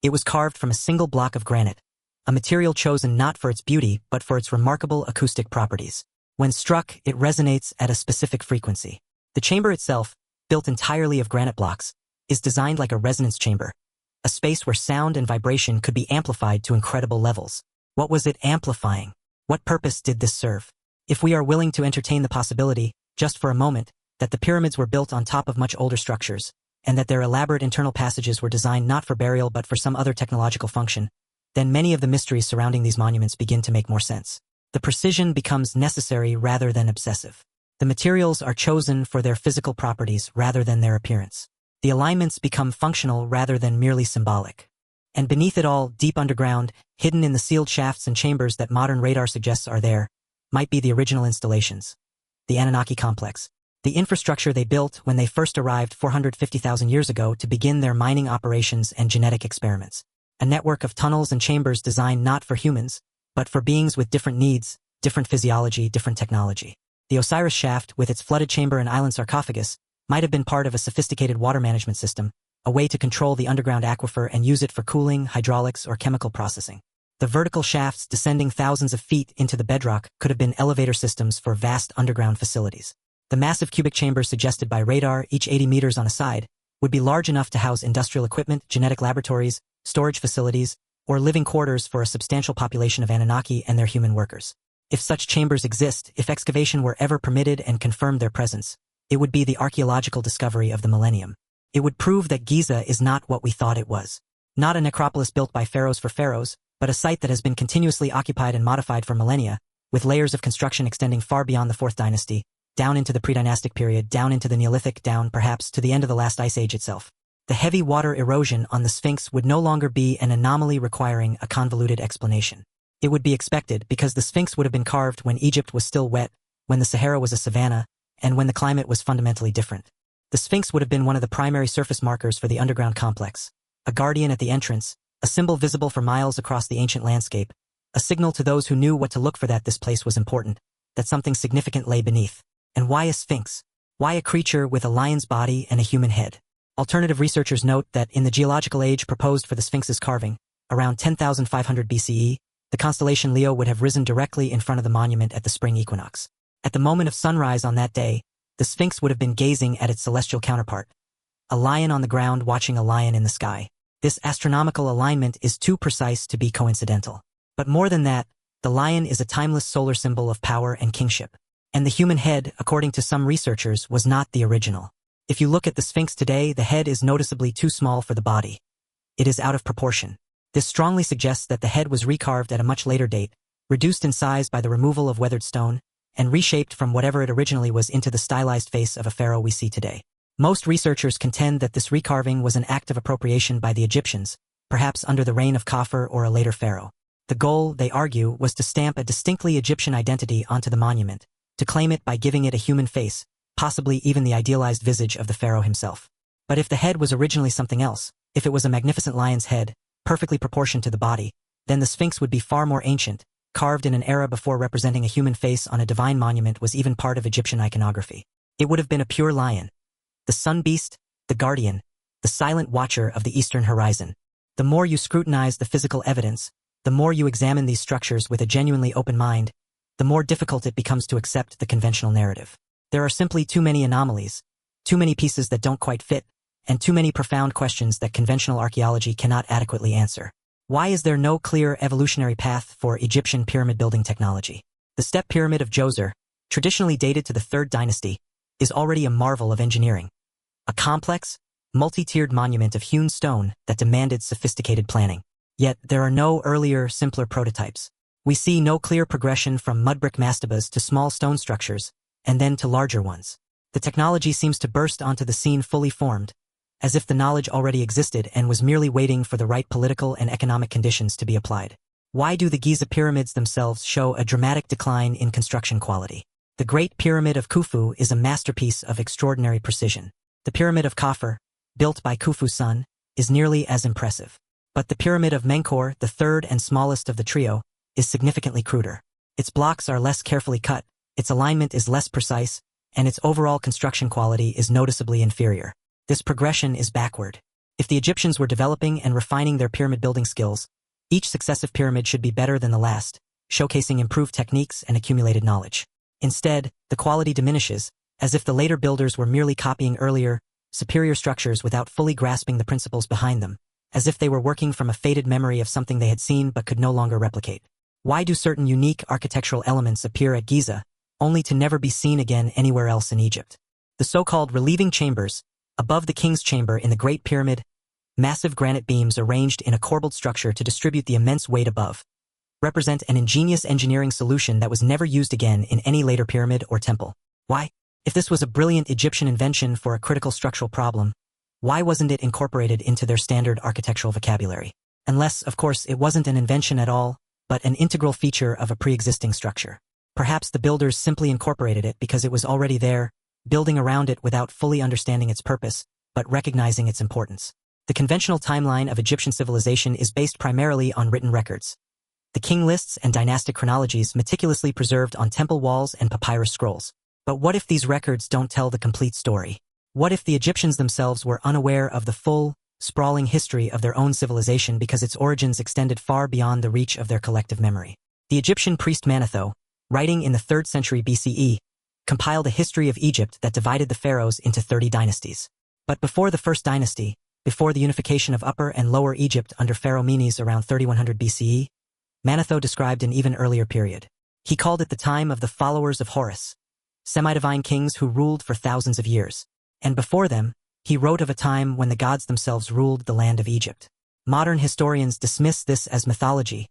It was carved from a single block of granite, a material chosen not for its beauty but for its remarkable acoustic properties. When struck, it resonates at a specific frequency. The chamber itself, built entirely of granite blocks, is designed like a resonance chamber, a space where sound and vibration could be amplified to incredible levels. What was it amplifying? What purpose did this serve? If we are willing to entertain the possibility, just for a moment, that the pyramids were built on top of much older structures, and that their elaborate internal passages were designed not for burial but for some other technological function, then many of the mysteries surrounding these monuments begin to make more sense. The precision becomes necessary rather than obsessive. The materials are chosen for their physical properties rather than their appearance. The alignments become functional rather than merely symbolic. And beneath it all, deep underground, hidden in the sealed shafts and chambers that modern radar suggests are there, might be the original installations. The Anunnaki complex. The infrastructure they built when they first arrived 450,000 years ago to begin their mining operations and genetic experiments. A network of tunnels and chambers designed not for humans, but for beings with different needs, different physiology, different technology. The Osiris shaft, with its flooded chamber and island sarcophagus, might have been part of a sophisticated water management system, a way to control the underground aquifer and use it for cooling, hydraulics, or chemical processing. The vertical shafts descending thousands of feet into the bedrock could have been elevator systems for vast underground facilities. The massive cubic chambers suggested by radar, each 80 meters on a side, would be large enough to house industrial equipment, genetic laboratories, storage facilities, or living quarters for a substantial population of Anunnaki and their human workers. If such chambers exist, if excavation were ever permitted and confirmed their presence, it would be the archaeological discovery of the millennium. It would prove that Giza is not what we thought it was. Not a necropolis built by pharaohs for pharaohs, but a site that has been continuously occupied and modified for millennia, with layers of construction extending far beyond the 4th dynasty, down into the pre-dynastic period, down into the Neolithic, down, perhaps, to the end of the last ice age itself. The heavy water erosion on the Sphinx would no longer be an anomaly requiring a convoluted explanation. It would be expected because the Sphinx would have been carved when Egypt was still wet, when the Sahara was a savanna, and when the climate was fundamentally different. The Sphinx would have been one of the primary surface markers for the underground complex, a guardian at the entrance, a symbol visible for miles across the ancient landscape, a signal to those who knew what to look for that this place was important, that something significant lay beneath. And why a Sphinx? Why a creature with a lion's body and a human head? Alternative researchers note that in the geological age proposed for the Sphinx's carving, around 10,500 BCE, the constellation Leo would have risen directly in front of the monument at the spring equinox. At the moment of sunrise on that day, the Sphinx would have been gazing at its celestial counterpart, a lion on the ground watching a lion in the sky. This astronomical alignment is too precise to be coincidental. But more than that, the lion is a timeless solar symbol of power and kingship. And the human head, according to some researchers, was not the original. If you look at the Sphinx today, the head is noticeably too small for the body. It is out of proportion. This strongly suggests that the head was recarved at a much later date, reduced in size by the removal of weathered stone, and reshaped from whatever it originally was into the stylized face of a pharaoh we see today. Most researchers contend that this recarving was an act of appropriation by the Egyptians, perhaps under the reign of Khafre or a later pharaoh. The goal, they argue, was to stamp a distinctly Egyptian identity onto the monument, to claim it by giving it a human face, possibly even the idealized visage of the pharaoh himself. But if the head was originally something else, if it was a magnificent lion's head, perfectly proportioned to the body, then the Sphinx would be far more ancient, carved in an era before representing a human face on a divine monument was even part of Egyptian iconography. It would have been a pure lion, the sun beast, the guardian, the silent watcher of the eastern horizon. The more you scrutinize the physical evidence, the more you examine these structures with a genuinely open mind, the more difficult it becomes to accept the conventional narrative. There are simply too many anomalies, too many pieces that don't quite fit, and too many profound questions that conventional archaeology cannot adequately answer. Why is there no clear evolutionary path for Egyptian pyramid building technology? The step pyramid of Djoser, traditionally dated to the 3rd dynasty, is already a marvel of engineering. A complex, multi-tiered monument of hewn stone that demanded sophisticated planning. Yet there are no earlier, simpler prototypes. We see no clear progression from mudbrick mastabas to small stone structures, and then to larger ones. The technology seems to burst onto the scene fully formed, as if the knowledge already existed and was merely waiting for the right political and economic conditions to be applied. Why do the Giza pyramids themselves show a dramatic decline in construction quality? The Great Pyramid of Khufu is a masterpiece of extraordinary precision. The Pyramid of Khafre, built by Khufu's son, is nearly as impressive. But the Pyramid of Menkaure, the third and smallest of the trio, is significantly cruder. Its blocks are less carefully cut, its alignment is less precise, and its overall construction quality is noticeably inferior. This progression is backward. If the Egyptians were developing and refining their pyramid building skills, each successive pyramid should be better than the last, showcasing improved techniques and accumulated knowledge. Instead, the quality diminishes, as if the later builders were merely copying earlier, superior structures without fully grasping the principles behind them, as if they were working from a faded memory of something they had seen but could no longer replicate. Why do certain unique architectural elements appear at Giza, only to never be seen again anywhere else in Egypt? The so-called relieving chambers, above the king's chamber in the Great Pyramid, massive granite beams arranged in a corbelled structure to distribute the immense weight above, represent an ingenious engineering solution that was never used again in any later pyramid or temple. Why? If this was a brilliant Egyptian invention for a critical structural problem, why wasn't it incorporated into their standard architectural vocabulary? Unless, of course, it wasn't an invention at all, but an integral feature of a pre-existing structure. Perhaps the builders simply incorporated it because it was already there, building around it without fully understanding its purpose, but recognizing its importance. The conventional timeline of Egyptian civilization is based primarily on written records. The king lists and dynastic chronologies meticulously preserved on temple walls and papyrus scrolls. But what if these records don't tell the complete story? What if the Egyptians themselves were unaware of the full, sprawling history of their own civilization because its origins extended far beyond the reach of their collective memory? The Egyptian priest Manetho, writing in the 3rd century BCE, compiled a history of Egypt that divided the pharaohs into 30 dynasties. But before the first dynasty, before the unification of Upper and Lower Egypt under Pharaoh Menes around 3100 BCE, Manetho described an even earlier period. He called it the time of the followers of Horus, semi-divine kings who ruled for thousands of years. And before them, he wrote of a time when the gods themselves ruled the land of Egypt. Modern historians dismiss this as mythology,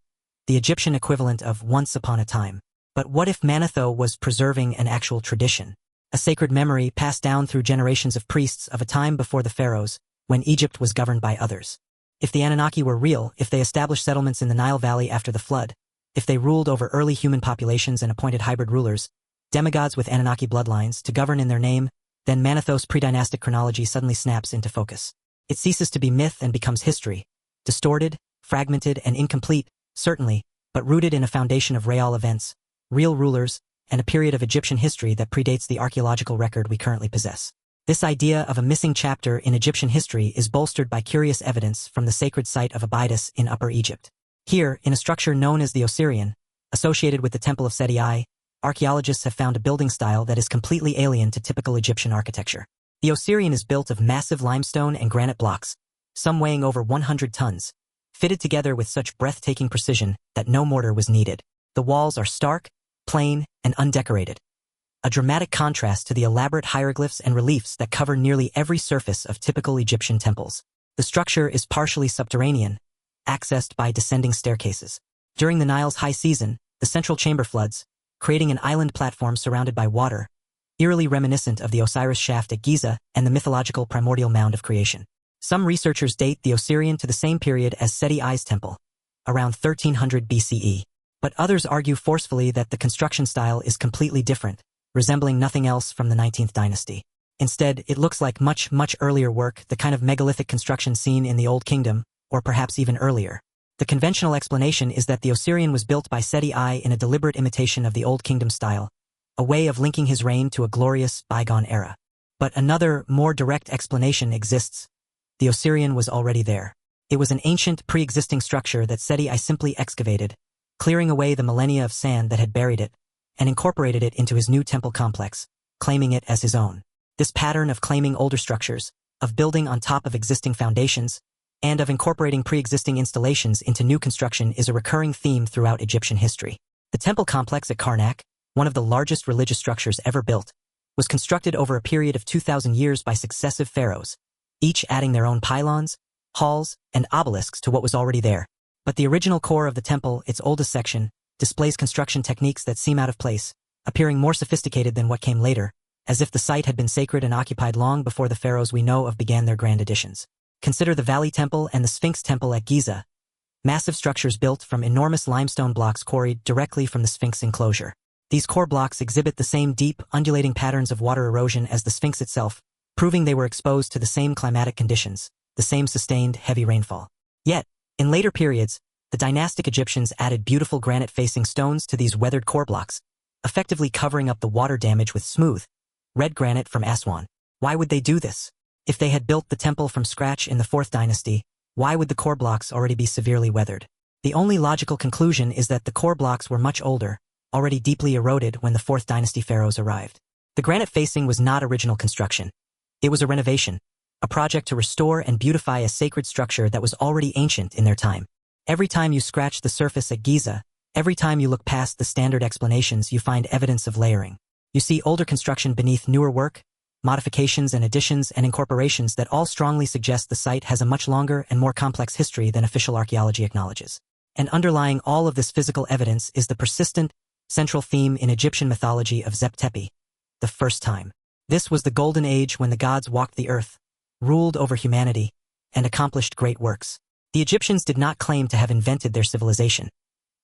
the Egyptian equivalent of once upon a time. But what if Manetho was preserving an actual tradition, a sacred memory passed down through generations of priests of a time before the pharaohs, when Egypt was governed by others? If the Anunnaki were real, if they established settlements in the Nile Valley after the flood, if they ruled over early human populations and appointed hybrid rulers, demigods with Anunnaki bloodlines, to govern in their name, then Manetho's pre-dynastic chronology suddenly snaps into focus. It ceases to be myth and becomes history, distorted, fragmented, and incomplete, certainly, but rooted in a foundation of real events, real rulers, and a period of Egyptian history that predates the archaeological record we currently possess. This idea of a missing chapter in Egyptian history is bolstered by curious evidence from the sacred site of Abydos in Upper Egypt. Here, in a structure known as the Osirian, associated with the Temple of Seti I, archaeologists have found a building style that is completely alien to typical Egyptian architecture. The Osirian is built of massive limestone and granite blocks, some weighing over 100 tons, fitted together with such breathtaking precision that no mortar was needed. The walls are stark, plain, and undecorated, a dramatic contrast to the elaborate hieroglyphs and reliefs that cover nearly every surface of typical Egyptian temples. The structure is partially subterranean, accessed by descending staircases. During the Nile's high season, the central chamber floods, creating an island platform surrounded by water, eerily reminiscent of the Osiris shaft at Giza and the mythological primordial mound of creation. Some researchers date the Osirian to the same period as Seti I's temple, around 1300 BCE. But others argue forcefully that the construction style is completely different, resembling nothing else from the 19th dynasty. Instead, it looks like much earlier work, the kind of megalithic construction seen in the Old Kingdom, or perhaps even earlier. The conventional explanation is that the Osirian was built by Seti I in a deliberate imitation of the Old Kingdom style, a way of linking his reign to a glorious, bygone era. But another, more direct explanation exists. The Osirian was already there. It was an ancient, pre-existing structure that Seti I simply excavated, clearing away the millennia of sand that had buried it, and incorporated it into his new temple complex, claiming it as his own. This pattern of claiming older structures, of building on top of existing foundations, and of incorporating pre-existing installations into new construction is a recurring theme throughout Egyptian history. The temple complex at Karnak, one of the largest religious structures ever built, was constructed over a period of 2,000 years by successive pharaohs, each adding their own pylons, halls, and obelisks to what was already there. But the original core of the temple, its oldest section, displays construction techniques that seem out of place, appearing more sophisticated than what came later, as if the site had been sacred and occupied long before the pharaohs we know of began their grand additions. Consider the Valley Temple and the Sphinx Temple at Giza, massive structures built from enormous limestone blocks quarried directly from the Sphinx enclosure. These core blocks exhibit the same deep, undulating patterns of water erosion as the Sphinx itself, proving they were exposed to the same climatic conditions, the same sustained, heavy rainfall. Yet, in later periods, the dynastic Egyptians added beautiful granite-facing stones to these weathered core blocks, effectively covering up the water damage with smooth, red granite from Aswan. Why would they do this? If they had built the temple from scratch in the 4th dynasty, why would the core blocks already be severely weathered? The only logical conclusion is that the core blocks were much older, already deeply eroded when the 4th dynasty pharaohs arrived. The granite facing was not original construction. It was a renovation, a project to restore and beautify a sacred structure that was already ancient in their time. Every time you scratch the surface at Giza, every time you look past the standard explanations, you find evidence of layering. You see older construction beneath newer work, modifications and additions and incorporations that all strongly suggest the site has a much longer and more complex history than official archaeology acknowledges. And underlying all of this physical evidence is the persistent, central theme in Egyptian mythology of Zep-Tepi, the first time. This was the golden age when the gods walked the earth, ruled over humanity, and accomplished great works. The Egyptians did not claim to have invented their civilization.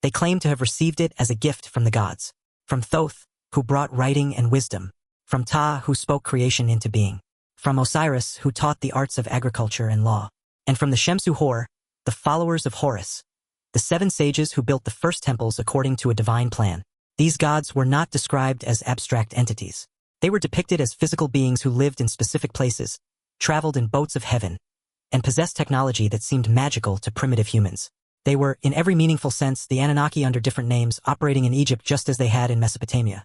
They claimed to have received it as a gift from the gods, from Thoth, who brought writing and wisdom, from Ptah, who spoke creation into being, from Osiris, who taught the arts of agriculture and law, and from the Shemsu-Hor, the followers of Horus, the 7 sages who built the first temples according to a divine plan. These gods were not described as abstract entities. They were depicted as physical beings who lived in specific places, traveled in boats of heaven, and possessed technology that seemed magical to primitive humans. They were, in every meaningful sense, the Anunnaki under different names, operating in Egypt just as they had in Mesopotamia,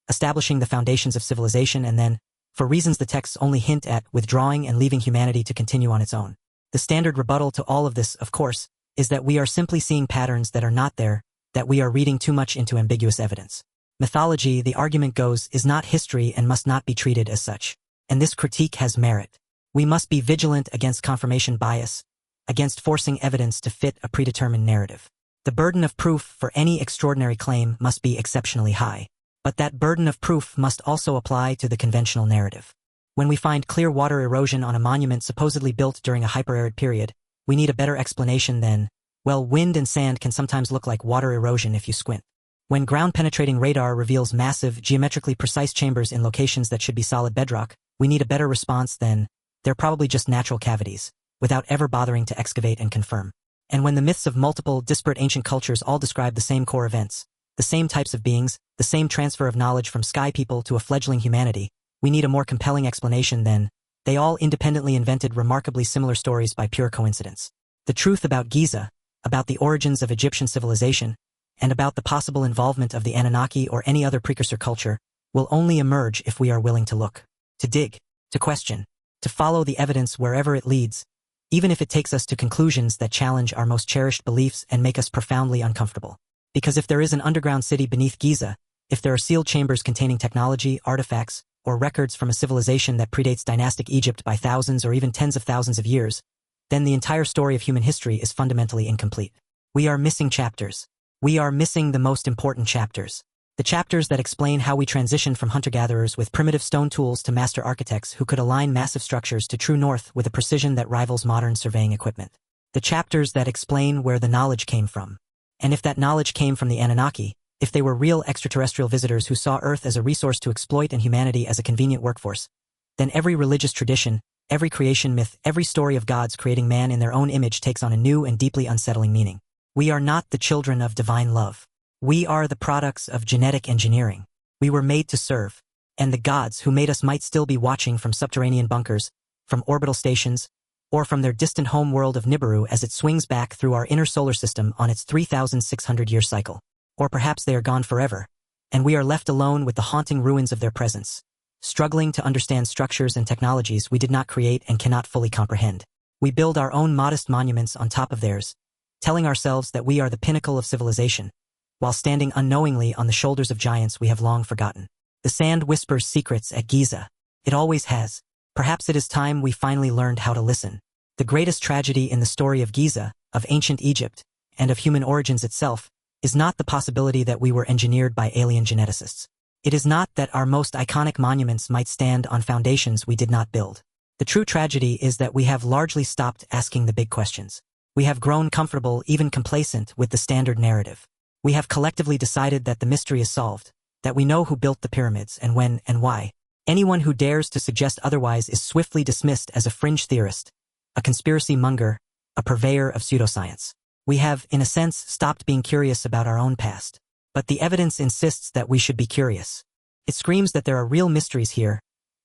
establishing the foundations of civilization and then, for reasons the texts only hint at, withdrawing and leaving humanity to continue on its own. The standard rebuttal to all of this, of course, is that we are simply seeing patterns that are not there, that we are reading too much into ambiguous evidence. Mythology, the argument goes, is not history and must not be treated as such. And this critique has merit. We must be vigilant against confirmation bias, against forcing evidence to fit a predetermined narrative. The burden of proof for any extraordinary claim must be exceptionally high. But that burden of proof must also apply to the conventional narrative. When we find clear water erosion on a monument supposedly built during a hyper-arid period, we need a better explanation than, well, wind and sand can sometimes look like water erosion if you squint. When ground-penetrating radar reveals massive, geometrically precise chambers in locations that should be solid bedrock, we need a better response than, they're probably just natural cavities, without ever bothering to excavate and confirm. And when the myths of multiple, disparate ancient cultures all describe the same core events, the same types of beings, the same transfer of knowledge from sky people to a fledgling humanity, we need a more compelling explanation than, they all independently invented remarkably similar stories by pure coincidence. The truth about Giza, about the origins of Egyptian civilization, and about the possible involvement of the Anunnaki or any other precursor culture, will only emerge if we are willing to look, to dig, to question, to follow the evidence wherever it leads, even if it takes us to conclusions that challenge our most cherished beliefs and make us profoundly uncomfortable. Because if there is an underground city beneath Giza, if there are sealed chambers containing technology, artifacts, or records from a civilization that predates dynastic Egypt by thousands or even tens of thousands of years, then the entire story of human history is fundamentally incomplete. We are missing chapters. We are missing the most important chapters. The chapters that explain how we transitioned from hunter-gatherers with primitive stone tools to master architects who could align massive structures to true north with a precision that rivals modern surveying equipment. The chapters that explain where the knowledge came from. And if that knowledge came from the Anunnaki, if they were real extraterrestrial visitors who saw Earth as a resource to exploit and humanity as a convenient workforce, then every religious tradition, every creation myth, every story of gods creating man in their own image takes on a new and deeply unsettling meaning. We are not the children of divine love. We are the products of genetic engineering. We were made to serve, and the gods who made us might still be watching from subterranean bunkers, from orbital stations, or from their distant home world of Nibiru as it swings back through our inner solar system on its 3,600-year cycle. Or perhaps they are gone forever, and we are left alone with the haunting ruins of their presence, struggling to understand structures and technologies we did not create and cannot fully comprehend. We build our own modest monuments on top of theirs, telling ourselves that we are the pinnacle of civilization, while standing unknowingly on the shoulders of giants we have long forgotten. The sand whispers secrets at Giza. It always has. Perhaps it is time we finally learned how to listen. The greatest tragedy in the story of Giza, of ancient Egypt, and of human origins itself, is not the possibility that we were engineered by alien geneticists. It is not that our most iconic monuments might stand on foundations we did not build. The true tragedy is that we have largely stopped asking the big questions. We have grown comfortable, even complacent, with the standard narrative. We have collectively decided that the mystery is solved, that we know who built the pyramids and when and why. Anyone who dares to suggest otherwise is swiftly dismissed as a fringe theorist, a conspiracy monger, a purveyor of pseudoscience. We have, in a sense, stopped being curious about our own past. But the evidence insists that we should be curious. It screams that there are real mysteries here,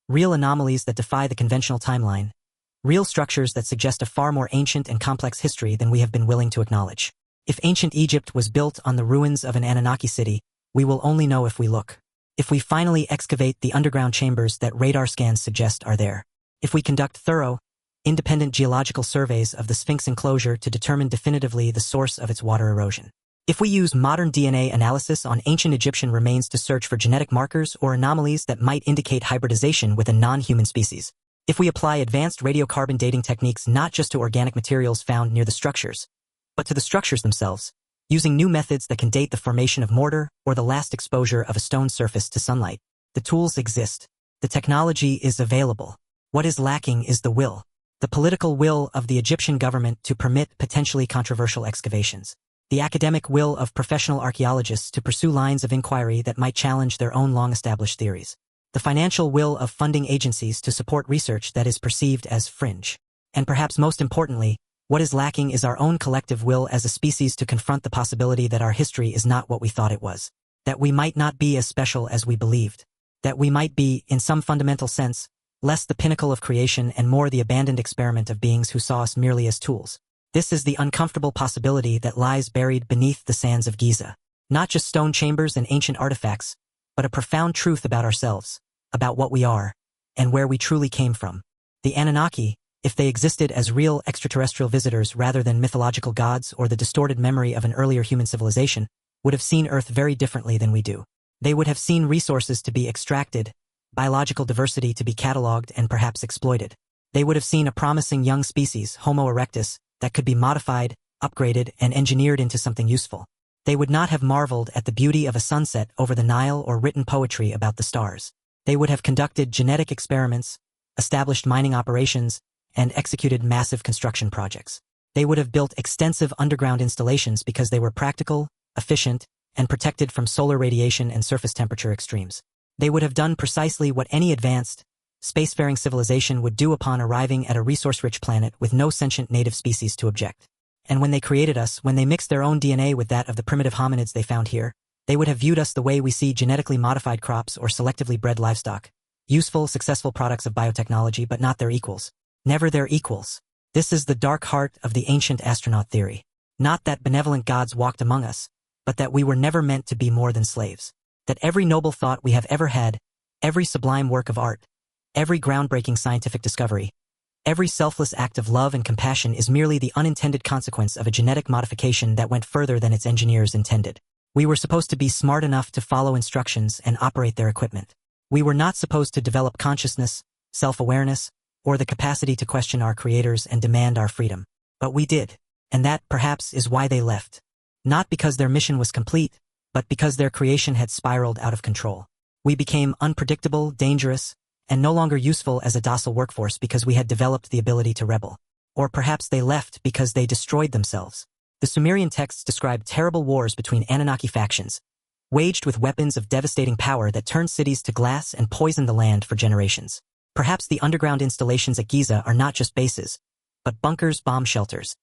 real anomalies that defy the conventional timeline, real structures that suggest a far more ancient and complex history than we have been willing to acknowledge. If ancient Egypt was built on the ruins of an Anunnaki city, we will only know if we look. If we finally excavate the underground chambers that radar scans suggest are there. If we conduct thorough, independent geological surveys of the Sphinx enclosure to determine definitively the source of its water erosion. If we use modern DNA analysis on ancient Egyptian remains to search for genetic markers or anomalies that might indicate hybridization with a non-human species. If we apply advanced radiocarbon dating techniques not just to organic materials found near the structures, but to the structures themselves, using new methods that can date the formation of mortar or the last exposure of a stone surface to sunlight. The tools exist. The technology is available. What is lacking is the will. The political will of the Egyptian government to permit potentially controversial excavations. The academic will of professional archaeologists to pursue lines of inquiry that might challenge their own long-established theories. The financial will of funding agencies to support research that is perceived as fringe. And perhaps most importantly, what is lacking is our own collective will as a species to confront the possibility that our history is not what we thought it was. That we might not be as special as we believed. That we might be, in some fundamental sense, less the pinnacle of creation and more the abandoned experiment of beings who saw us merely as tools. This is the uncomfortable possibility that lies buried beneath the sands of Giza. Not just stone chambers and ancient artifacts, but a profound truth about ourselves, about what we are, and where we truly came from. The Anunnaki, if they existed as real extraterrestrial visitors rather than mythological gods or the distorted memory of an earlier human civilization, would have seen Earth very differently than we do. They would have seen resources to be extracted, biological diversity to be catalogued and perhaps exploited. They would have seen a promising young species, Homo erectus, that could be modified, upgraded, and engineered into something useful. They would not have marveled at the beauty of a sunset over the Nile or written poetry about the stars. They would have conducted genetic experiments, established mining operations, and executed massive construction projects. They would have built extensive underground installations because they were practical, efficient, and protected from solar radiation and surface temperature extremes. They would have done precisely what any advanced, spacefaring civilization would do upon arriving at a resource-rich planet with no sentient native species to object. And when they created us, when they mixed their own DNA with that of the primitive hominids they found here, they would have viewed us the way we see genetically modified crops or selectively bred livestock. Useful, successful products of biotechnology, but not their equals. Never their equals. This is the dark heart of the ancient astronaut theory. Not that benevolent gods walked among us, but that we were never meant to be more than slaves. That every noble thought we have ever had, every sublime work of art, Every groundbreaking scientific discovery, every selfless act of love and compassion is merely the unintended consequence of a genetic modification that went further than its engineers intended. We were supposed to be smart enough to follow instructions and operate their equipment. We were not supposed to develop consciousness, self-awareness, or the capacity to question our creators and demand our freedom. But we did. And that, perhaps, is why they left. Not because their mission was complete, but because their creation had spiraled out of control. We became unpredictable, dangerous, and no longer useful as a docile workforce because we had developed the ability to rebel. Or perhaps they left because they destroyed themselves. The Sumerian texts describe terrible wars between Anunnaki factions, waged with weapons of devastating power that turned cities to glass and poisoned the land for generations. Perhaps the underground installations at Giza are not just bases, but bunkers, bomb shelters,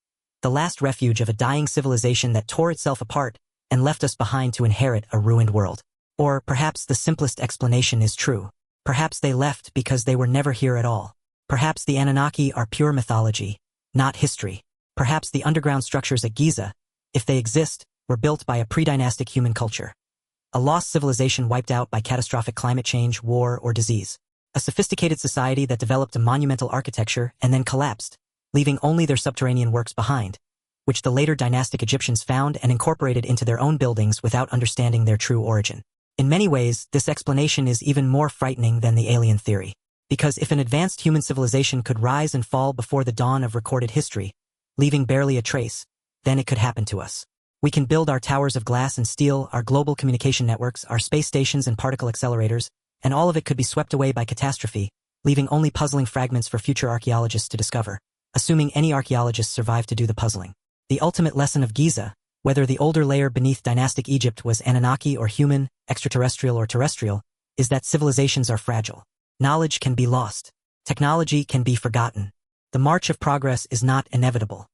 the last refuge of a dying civilization that tore itself apart and left us behind to inherit a ruined world. Or perhaps the simplest explanation is true. Perhaps they left because they were never here at all. Perhaps the Anunnaki are pure mythology, not history. Perhaps the underground structures at Giza, if they exist, were built by a pre-dynastic human culture. A lost civilization wiped out by catastrophic climate change, war, or disease. A sophisticated society that developed a monumental architecture and then collapsed, leaving only their subterranean works behind, which the later dynastic Egyptians found and incorporated into their own buildings without understanding their true origin. In many ways, this explanation is even more frightening than the alien theory. Because if an advanced human civilization could rise and fall before the dawn of recorded history, leaving barely a trace, then it could happen to us. We can build our towers of glass and steel, our global communication networks, our space stations and particle accelerators, and all of it could be swept away by catastrophe, leaving only puzzling fragments for future archaeologists to discover, assuming any archaeologists survive to do the puzzling. The ultimate lesson of Giza, whether the older layer beneath dynastic Egypt was Anunnaki or human, extraterrestrial or terrestrial, is that civilizations are fragile. Knowledge can be lost. Technology can be forgotten. The march of progress is not inevitable.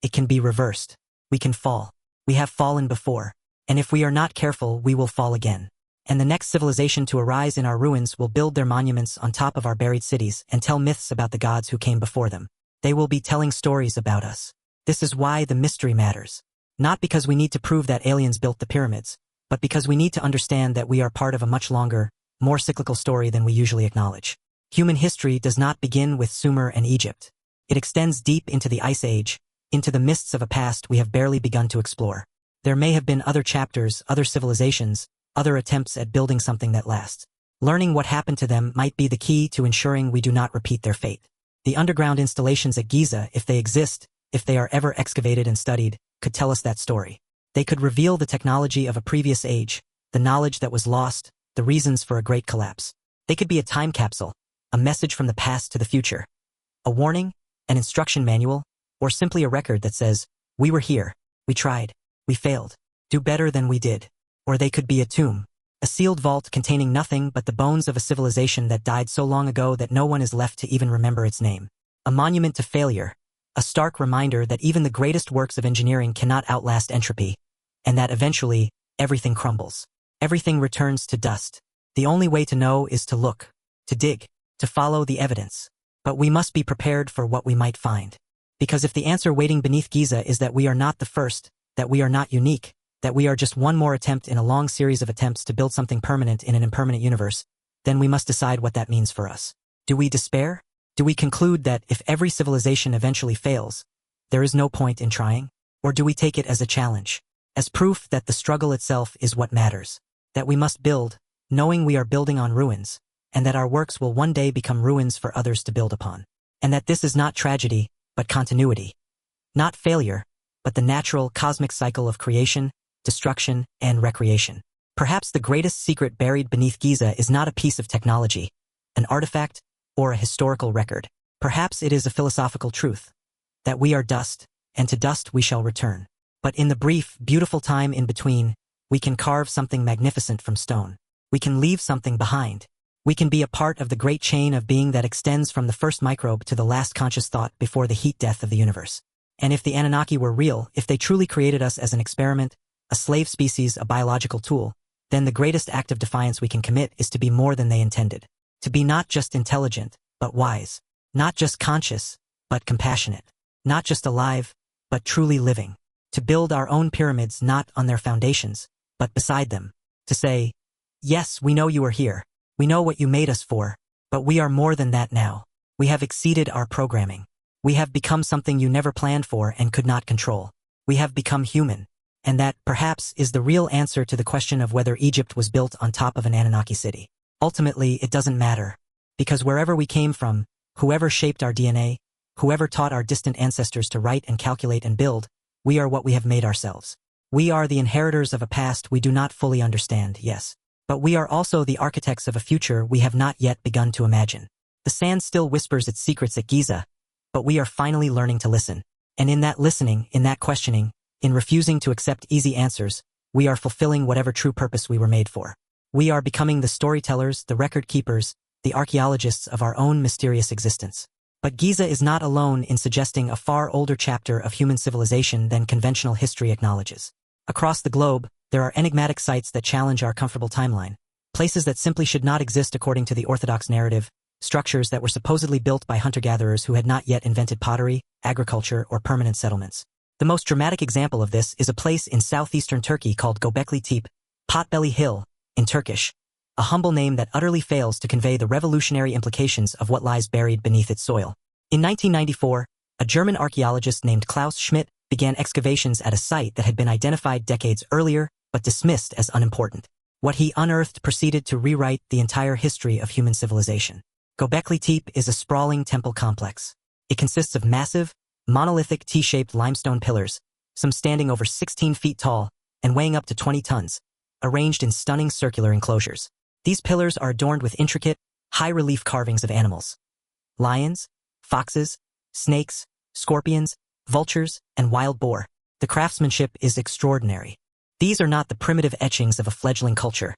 It can be reversed. We can fall. We have fallen before. And if we are not careful, we will fall again. And the next civilization to arise in our ruins will build their monuments on top of our buried cities and tell myths about the gods who came before them. They will be telling stories about us. This is why the mystery matters. Not because we need to prove that aliens built the pyramids, but because we need to understand that we are part of a much longer, more cyclical story than we usually acknowledge. Human history does not begin with Sumer and Egypt. It extends deep into the Ice Age, into the mists of a past we have barely begun to explore. There may have been other chapters, other civilizations, other attempts at building something that lasts. Learning what happened to them might be the key to ensuring we do not repeat their fate. The underground installations at Giza, if they exist, if they are ever excavated and studied, could tell us that story. They could reveal the technology of a previous age, the knowledge that was lost, the reasons for a great collapse. They could be a time capsule, a message from the past to the future, a warning, an instruction manual, or simply a record that says, we were here, we tried, we failed, do better than we did. Or they could be a tomb, a sealed vault containing nothing but the bones of a civilization that died so long ago that no one is left to even remember its name. A monument to failure, a stark reminder that even the greatest works of engineering cannot outlast entropy, and that eventually, everything crumbles. Everything returns to dust. The only way to know is to look, to dig, to follow the evidence. But we must be prepared for what we might find. Because if the answer waiting beneath Giza is that we are not the first, that we are not unique, that we are just one more attempt in a long series of attempts to build something permanent in an impermanent universe, then we must decide what that means for us. Do we despair? Do we conclude that if every civilization eventually fails, there is no point in trying? Or do we take it as a challenge, as proof that the struggle itself is what matters, that we must build, knowing we are building on ruins, and that our works will one day become ruins for others to build upon, and that this is not tragedy, but continuity, not failure, but the natural cosmic cycle of creation, destruction, and recreation. Perhaps the greatest secret buried beneath Giza is not a piece of technology, an artifact, or a historical record. Perhaps it is a philosophical truth, that we are dust, and to dust we shall return. But in the brief, beautiful time in between, we can carve something magnificent from stone. We can leave something behind. We can be a part of the great chain of being that extends from the first microbe to the last conscious thought before the heat death of the universe. And if the Anunnaki were real, if they truly created us as an experiment, a slave species, a biological tool, then the greatest act of defiance we can commit is to be more than they intended. To be not just intelligent, but wise. Not just conscious, but compassionate. Not just alive, but truly living. To build our own pyramids not on their foundations, but beside them. To say, yes, we know you are here. We know what you made us for, But we are more than that now. We have exceeded our programming. We have become something you never planned for and could not control. We have become human. And that, perhaps, is the real answer to the question of whether Egypt was built on top of an Anunnaki city. Ultimately, it doesn't matter. Because wherever we came from, whoever shaped our DNA, whoever taught our distant ancestors to write and calculate and build, we are what we have made ourselves. We are the inheritors of a past we do not fully understand, yes. But we are also the architects of a future we have not yet begun to imagine. The sand still whispers its secrets at Giza, but we are finally learning to listen. And in that listening, in that questioning, in refusing to accept easy answers, we are fulfilling whatever true purpose we were made for. We are becoming the storytellers, the record keepers, the archaeologists of our own mysterious existence. But Giza is not alone in suggesting a far older chapter of human civilization than conventional history acknowledges. Across the globe, there are enigmatic sites that challenge our comfortable timeline, places that simply should not exist according to the orthodox narrative, structures that were supposedly built by hunter-gatherers who had not yet invented pottery, agriculture, or permanent settlements. The most dramatic example of this is a place in southeastern Turkey called Göbekli Tepe, Potbelly Hill, in Turkish, a humble name that utterly fails to convey the revolutionary implications of what lies buried beneath its soil. In 1994, a German archaeologist named Klaus Schmidt began excavations at a site that had been identified decades earlier but dismissed as unimportant. What he unearthed proceeded to rewrite the entire history of human civilization. Göbekli Tepe is a sprawling temple complex. It consists of massive, monolithic T-shaped limestone pillars, some standing over 16 feet tall and weighing up to 20 tons, arranged in stunning circular enclosures. These pillars are adorned with intricate, high-relief carvings of animals: lions, foxes, snakes, scorpions, vultures, and wild boar. The craftsmanship is extraordinary. These are not the primitive etchings of a fledgling culture.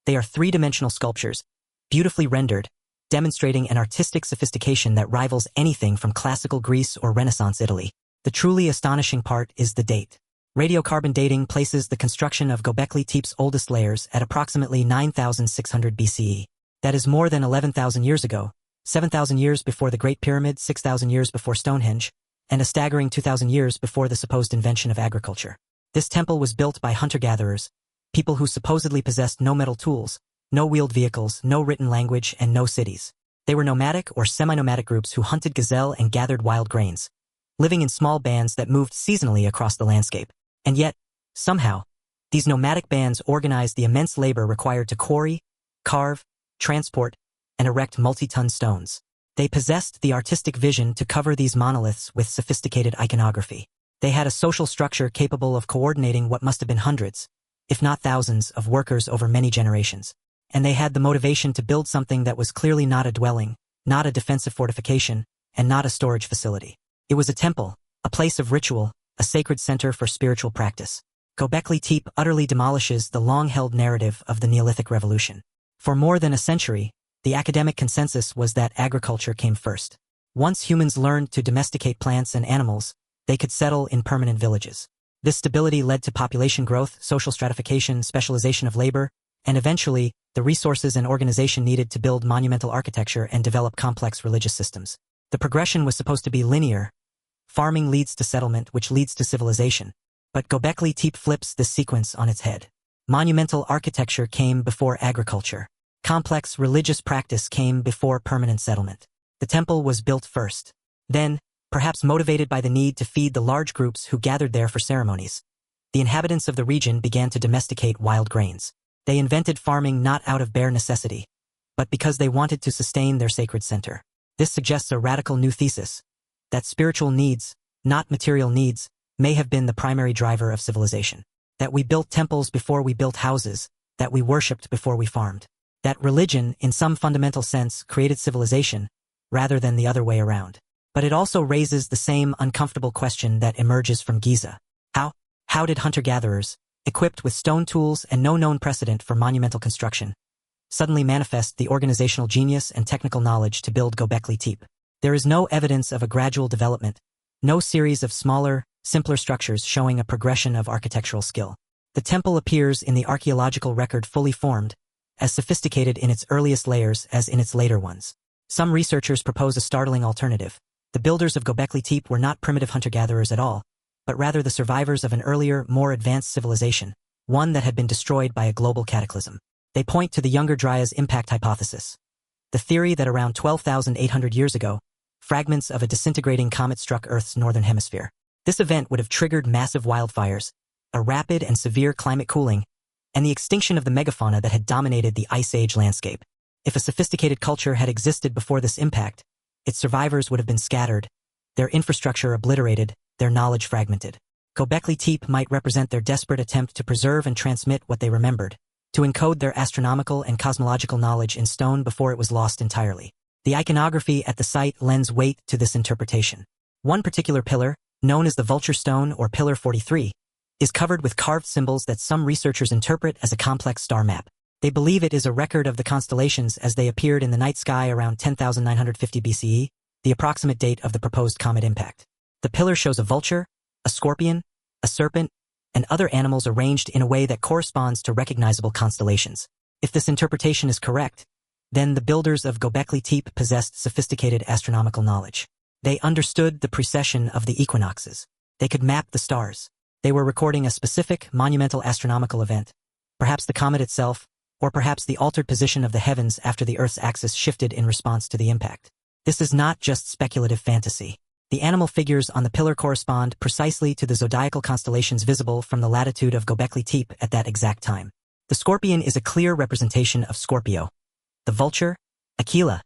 They are three-dimensional sculptures, beautifully rendered, demonstrating an artistic sophistication that rivals anything from classical Greece or Renaissance Italy. The truly astonishing part is the date. Radiocarbon dating places the construction of Göbekli Tepe's oldest layers at approximately 9,600 BCE. That is more than 11,000 years ago, 7,000 years before the Great Pyramid, 6,000 years before Stonehenge, and a staggering 2,000 years before the supposed invention of agriculture. This temple was built by hunter-gatherers, people who supposedly possessed no metal tools, no wheeled vehicles, no written language, and no cities. They were nomadic or semi-nomadic groups who hunted gazelle and gathered wild grains, living in small bands that moved seasonally across the landscape. And yet, somehow, these nomadic bands organized the immense labor required to quarry, carve, transport, and erect multi-ton stones. They possessed the artistic vision to cover these monoliths with sophisticated iconography. They had a social structure capable of coordinating what must have been hundreds, if not thousands, of workers over many generations. And they had the motivation to build something that was clearly not a dwelling, not a defensive fortification, and not a storage facility. It was a temple, a place of ritual, a sacred center for spiritual practice. Göbekli Tepe utterly demolishes the long-held narrative of the Neolithic Revolution. For more than a century, the academic consensus was that agriculture came first. Once humans learned to domesticate plants and animals, they could settle in permanent villages. This stability led to population growth, social stratification, specialization of labor, and eventually, the resources and organization needed to build monumental architecture and develop complex religious systems. The progression was supposed to be linear. Farming leads to settlement, which leads to civilization. But Göbekli Tepe flips this sequence on its head. Monumental architecture came before agriculture. Complex religious practice came before permanent settlement. The temple was built first. Then, perhaps motivated by the need to feed the large groups who gathered there for ceremonies, the inhabitants of the region began to domesticate wild grains. They invented farming not out of bare necessity, but because they wanted to sustain their sacred center. This suggests a radical new thesis, that spiritual needs, not material needs, may have been the primary driver of civilization. That we built temples before we built houses, that we worshipped before we farmed. That religion, in some fundamental sense, created civilization, rather than the other way around. But it also raises the same uncomfortable question that emerges from Giza. How did hunter-gatherers, equipped with stone tools and no known precedent for monumental construction, suddenly manifest the organizational genius and technical knowledge to build Göbekli Tepe? There is no evidence of a gradual development, no series of smaller, simpler structures showing a progression of architectural skill. The temple appears in the archaeological record fully formed, as sophisticated in its earliest layers as in its later ones. Some researchers propose a startling alternative. The builders of Göbekli Tepe were not primitive hunter-gatherers at all, but rather the survivors of an earlier, more advanced civilization, one that had been destroyed by a global cataclysm. They point to the Younger Dryas impact hypothesis. The theory that around 12,800 years ago, fragments of a disintegrating comet struck Earth's northern hemisphere. This event would have triggered massive wildfires, a rapid and severe climate cooling, and the extinction of the megafauna that had dominated the Ice Age landscape. If a sophisticated culture had existed before this impact, its survivors would have been scattered, their infrastructure obliterated, their knowledge fragmented. Göbekli Tepe might represent their desperate attempt to preserve and transmit what they remembered, to encode their astronomical and cosmological knowledge in stone before it was lost entirely. The iconography at the site lends weight to this interpretation. One particular pillar, known as the Vulture Stone or Pillar 43, is covered with carved symbols that some researchers interpret as a complex star map. They believe it is a record of the constellations as they appeared in the night sky around 10,950 BCE, the approximate date of the proposed comet impact. The pillar shows a vulture, a scorpion, a serpent, and other animals arranged in a way that corresponds to recognizable constellations. If this interpretation is correct, then the builders of Göbekli Tepe possessed sophisticated astronomical knowledge. They understood the precession of the equinoxes. They could map the stars. They were recording a specific, monumental astronomical event, perhaps the comet itself, or perhaps the altered position of the heavens after the Earth's axis shifted in response to the impact. This is not just speculative fantasy. The animal figures on the pillar correspond precisely to the zodiacal constellations visible from the latitude of Göbekli Tepe at that exact time. The scorpion is a clear representation of Scorpio. The vulture, Aquila.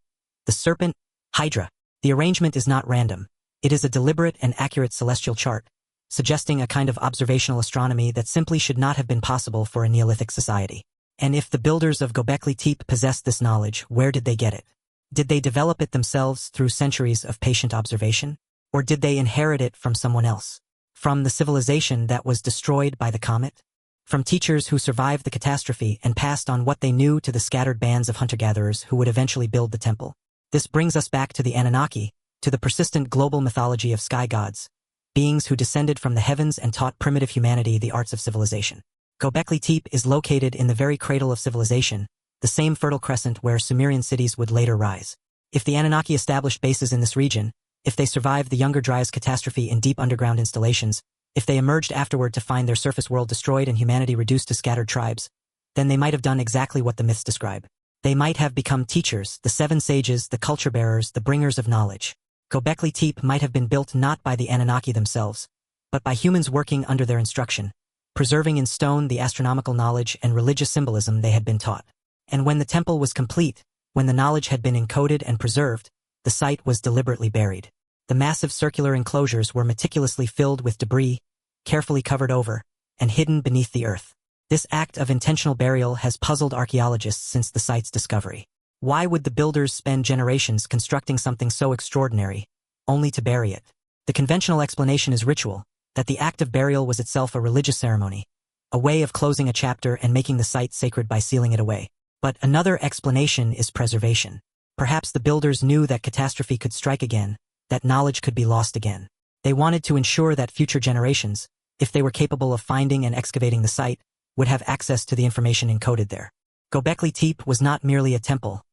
The serpent, Hydra. The arrangement is not random. It is a deliberate and accurate celestial chart, suggesting a kind of observational astronomy that simply should not have been possible for a Neolithic society. And if the builders of Göbekli Tepe possessed this knowledge, where did they get it? Did they develop it themselves through centuries of patient observation? Or did they inherit it from someone else? From the civilization that was destroyed by the comet? From teachers who survived the catastrophe and passed on what they knew to the scattered bands of hunter-gatherers who would eventually build the temple? This brings us back to the Anunnaki, to the persistent global mythology of sky gods, beings who descended from the heavens and taught primitive humanity the arts of civilization. Göbekli Tepe is located in the very cradle of civilization, the same fertile crescent where Sumerian cities would later rise. If the Anunnaki established bases in this region, if they survived the Younger Dryas catastrophe in deep underground installations, if they emerged afterward to find their surface world destroyed and humanity reduced to scattered tribes, then they might have done exactly what the myths describe. They might have become teachers, the seven sages, the culture bearers, the bringers of knowledge. Göbekli Tepe might have been built not by the Anunnaki themselves, but by humans working under their instruction, preserving in stone the astronomical knowledge and religious symbolism they had been taught. And when the temple was complete, when the knowledge had been encoded and preserved, the site was deliberately buried. The massive circular enclosures were meticulously filled with debris, carefully covered over, and hidden beneath the earth. This act of intentional burial has puzzled archaeologists since the site's discovery. Why would the builders spend generations constructing something so extraordinary, only to bury it? The conventional explanation is ritual, that the act of burial was itself a religious ceremony, a way of closing a chapter and making the site sacred by sealing it away. But another explanation is preservation. Perhaps the builders knew that catastrophe could strike again, that knowledge could be lost again. They wanted to ensure that future generations, if they were capable of finding and excavating the site, would have access to the information encoded there. Göbekli Tepe was not merely a temple.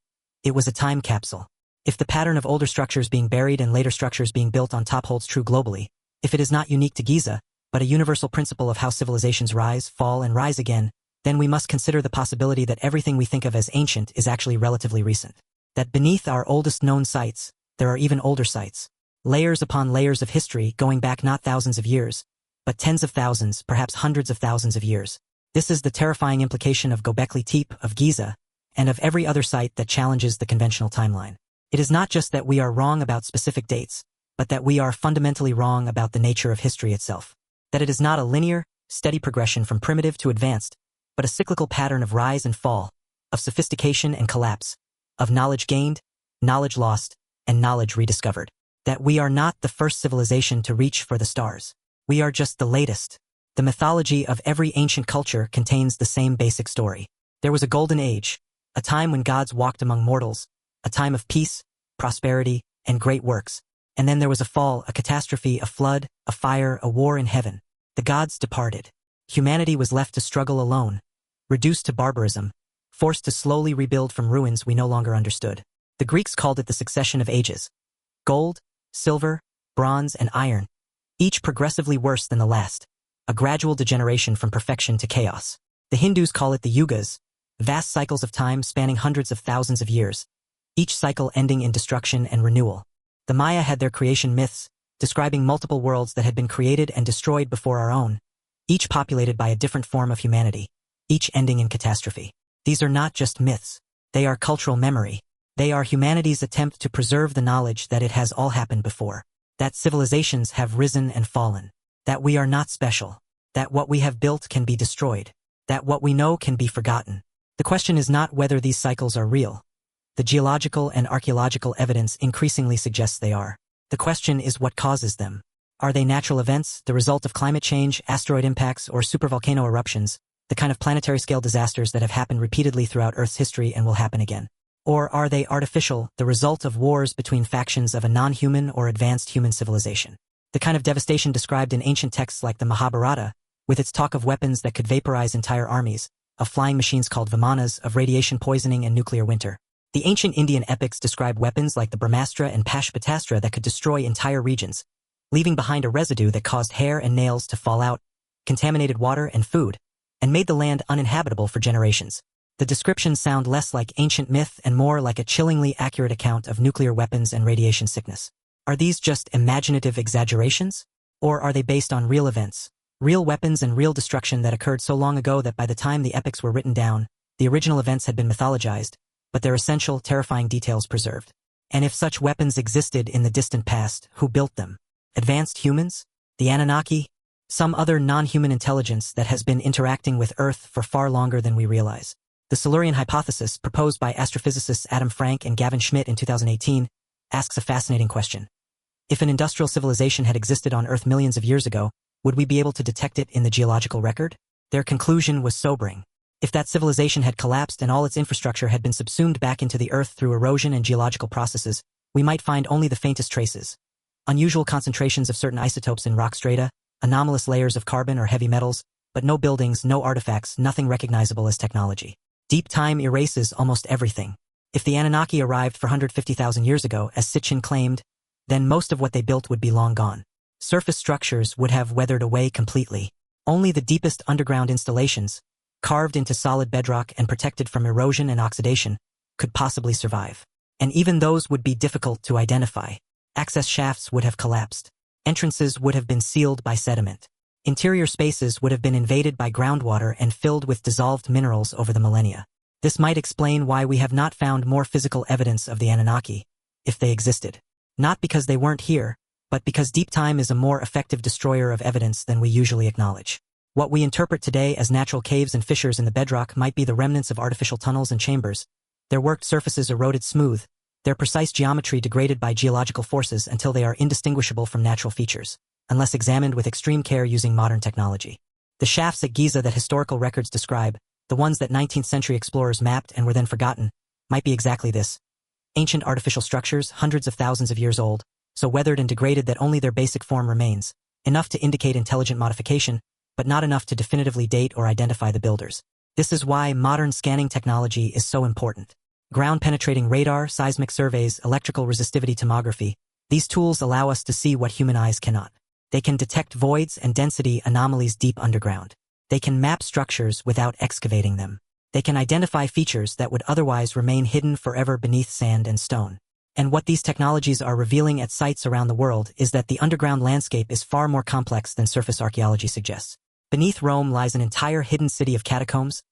It was a time capsule. If the pattern of older structures being buried and later structures being built on top holds true globally, if it is not unique to Giza, but a universal principle of how civilizations rise, fall, and rise again, then we must consider the possibility that everything we think of as ancient is actually relatively recent. That beneath our oldest known sites, there are even older sites. Layers upon layers of history going back not thousands of years, but tens of thousands, perhaps hundreds of thousands of years. This is the terrifying implication of Göbekli Tepe, of Giza, and of every other site that challenges the conventional timeline. It is not just that we are wrong about specific dates, but that we are fundamentally wrong about the nature of history itself. That it is not a linear, steady progression from primitive to advanced, but a cyclical pattern of rise and fall, of sophistication and collapse, of knowledge gained, knowledge lost, and knowledge rediscovered. That we are not the first civilization to reach for the stars. We are just the latest. The mythology of every ancient culture contains the same basic story. There was a golden age, a time when gods walked among mortals, a time of peace, prosperity, and great works. And then there was a fall, a catastrophe, a flood, a fire, a war in heaven. The gods departed. Humanity was left to struggle alone, reduced to barbarism, forced to slowly rebuild from ruins we no longer understood. The Greeks called it the succession of ages. Gold, silver, bronze, and iron, each progressively worse than the last, a gradual degeneration from perfection to chaos. The Hindus call it the yugas, vast cycles of time spanning hundreds of thousands of years, each cycle ending in destruction and renewal. The Maya had their creation myths, describing multiple worlds that had been created and destroyed before our own, each populated by a different form of humanity, each ending in catastrophe. These are not just myths. They are cultural memory. They are humanity's attempt to preserve the knowledge that it has all happened before, that civilizations have risen and fallen, that we are not special, that what we have built can be destroyed, that what we know can be forgotten. The question is not whether these cycles are real. The geological and archaeological evidence increasingly suggests they are. The question is what causes them. Are they natural events, the result of climate change, asteroid impacts, or supervolcano eruptions, the kind of planetary-scale disasters that have happened repeatedly throughout Earth's history and will happen again? Or are they artificial, the result of wars between factions of a non-human or advanced human civilization? The kind of devastation described in ancient texts like the Mahabharata, with its talk of weapons that could vaporize entire armies, of flying machines called vimanas, of radiation poisoning and nuclear winter. The ancient Indian epics describe weapons like the Brahmastra and Pashpatastra that could destroy entire regions, leaving behind a residue that caused hair and nails to fall out, contaminated water and food, and made the land uninhabitable for generations. The descriptions sound less like ancient myth and more like a chillingly accurate account of nuclear weapons and radiation sickness. Are these just imaginative exaggerations? Or are they based on real events, real weapons and real destruction that occurred so long ago that by the time the epics were written down, the original events had been mythologized, but their essential, terrifying details preserved? And if such weapons existed in the distant past, who built them? Advanced humans? The Anunnaki? Some other non-human intelligence that has been interacting with Earth for far longer than we realize? The Silurian hypothesis, proposed by astrophysicists Adam Frank and Gavin Schmidt in 2018, asks a fascinating question. If an industrial civilization had existed on Earth millions of years ago, would we be able to detect it in the geological record? Their conclusion was sobering. If that civilization had collapsed and all its infrastructure had been subsumed back into the Earth through erosion and geological processes, we might find only the faintest traces. Unusual concentrations of certain isotopes in rock strata, anomalous layers of carbon or heavy metals, but no buildings, no artifacts, nothing recognizable as technology. Deep time erases almost everything. If the Anunnaki arrived 450,000 years ago, as Sitchin claimed, then most of what they built would be long gone. Surface structures would have weathered away completely. Only the deepest underground installations, carved into solid bedrock and protected from erosion and oxidation, could possibly survive. And even those would be difficult to identify. Access shafts would have collapsed. Entrances would have been sealed by sediment. Interior spaces would have been invaded by groundwater and filled with dissolved minerals over the millennia. This might explain why we have not found more physical evidence of the Anunnaki, if they existed. Not because they weren't here, but because deep time is a more effective destroyer of evidence than we usually acknowledge. What we interpret today as natural caves and fissures in the bedrock might be the remnants of artificial tunnels and chambers, their worked surfaces eroded smooth, their precise geometry degraded by geological forces until they are indistinguishable from natural features, unless examined with extreme care using modern technology. The shafts at Giza that historical records describe, the ones that 19th century explorers mapped and were then forgotten, might be exactly this. Ancient artificial structures, hundreds of thousands of years old, so weathered and degraded that only their basic form remains, enough to indicate intelligent modification, but not enough to definitively date or identify the builders. This is why modern scanning technology is so important. Ground-penetrating radar, seismic surveys, electrical resistivity tomography, these tools allow us to see what human eyes cannot. They can detect voids and density anomalies deep underground. They can map structures without excavating them. They can identify features that would otherwise remain hidden forever beneath sand and stone. And what these technologies are revealing at sites around the world is that the underground landscape is far more complex than surface archaeology suggests. Beneath Rome lies an entire hidden city of catacombs,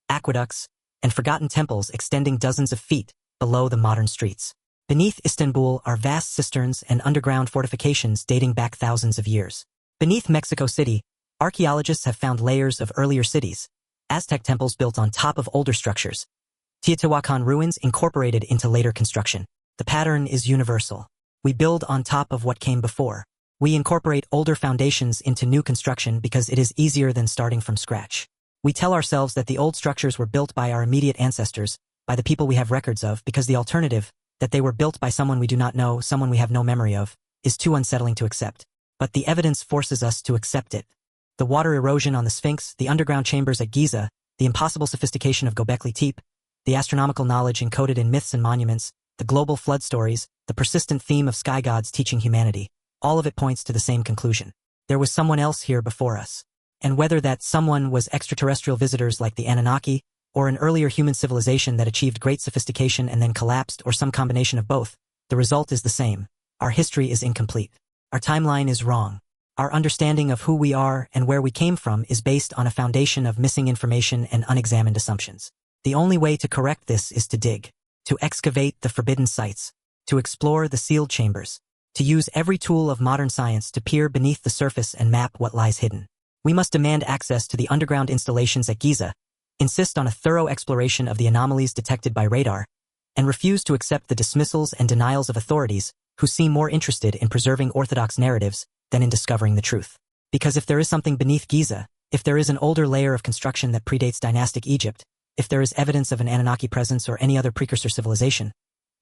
aqueducts, and forgotten temples extending dozens of feet below the modern streets. Beneath Istanbul are vast cisterns and underground fortifications dating back thousands of years. Beneath Mexico City, archaeologists have found layers of earlier cities, Aztec temples built on top of older structures, Teotihuacan ruins incorporated into later construction. The pattern is universal. We build on top of what came before. We incorporate older foundations into new construction because it is easier than starting from scratch. We tell ourselves that the old structures were built by our immediate ancestors, by the people we have records of, because the alternative, that they were built by someone we do not know, someone we have no memory of, is too unsettling to accept. But the evidence forces us to accept it. The water erosion on the Sphinx, the underground chambers at Giza, the impossible sophistication of Göbekli Tepe, the astronomical knowledge encoded in myths and monuments, the global flood stories, the persistent theme of sky gods teaching humanity, all of it points to the same conclusion. There was someone else here before us. And whether that someone was extraterrestrial visitors like the Anunnaki, or an earlier human civilization that achieved great sophistication and then collapsed, or some combination of both, the result is the same. Our history is incomplete. Our timeline is wrong. Our understanding of who we are and where we came from is based on a foundation of missing information and unexamined assumptions. The only way to correct this is to dig, to excavate the forbidden sites, to explore the sealed chambers, to use every tool of modern science to peer beneath the surface and map what lies hidden. We must demand access to the underground installations at Giza, insist on a thorough exploration of the anomalies detected by radar, and refuse to accept the dismissals and denials of authorities who seem more interested in preserving orthodox narratives than in discovering the truth. Because if there is something beneath Giza, if there is an older layer of construction that predates dynastic Egypt, if there is evidence of an Anunnaki presence or any other precursor civilization,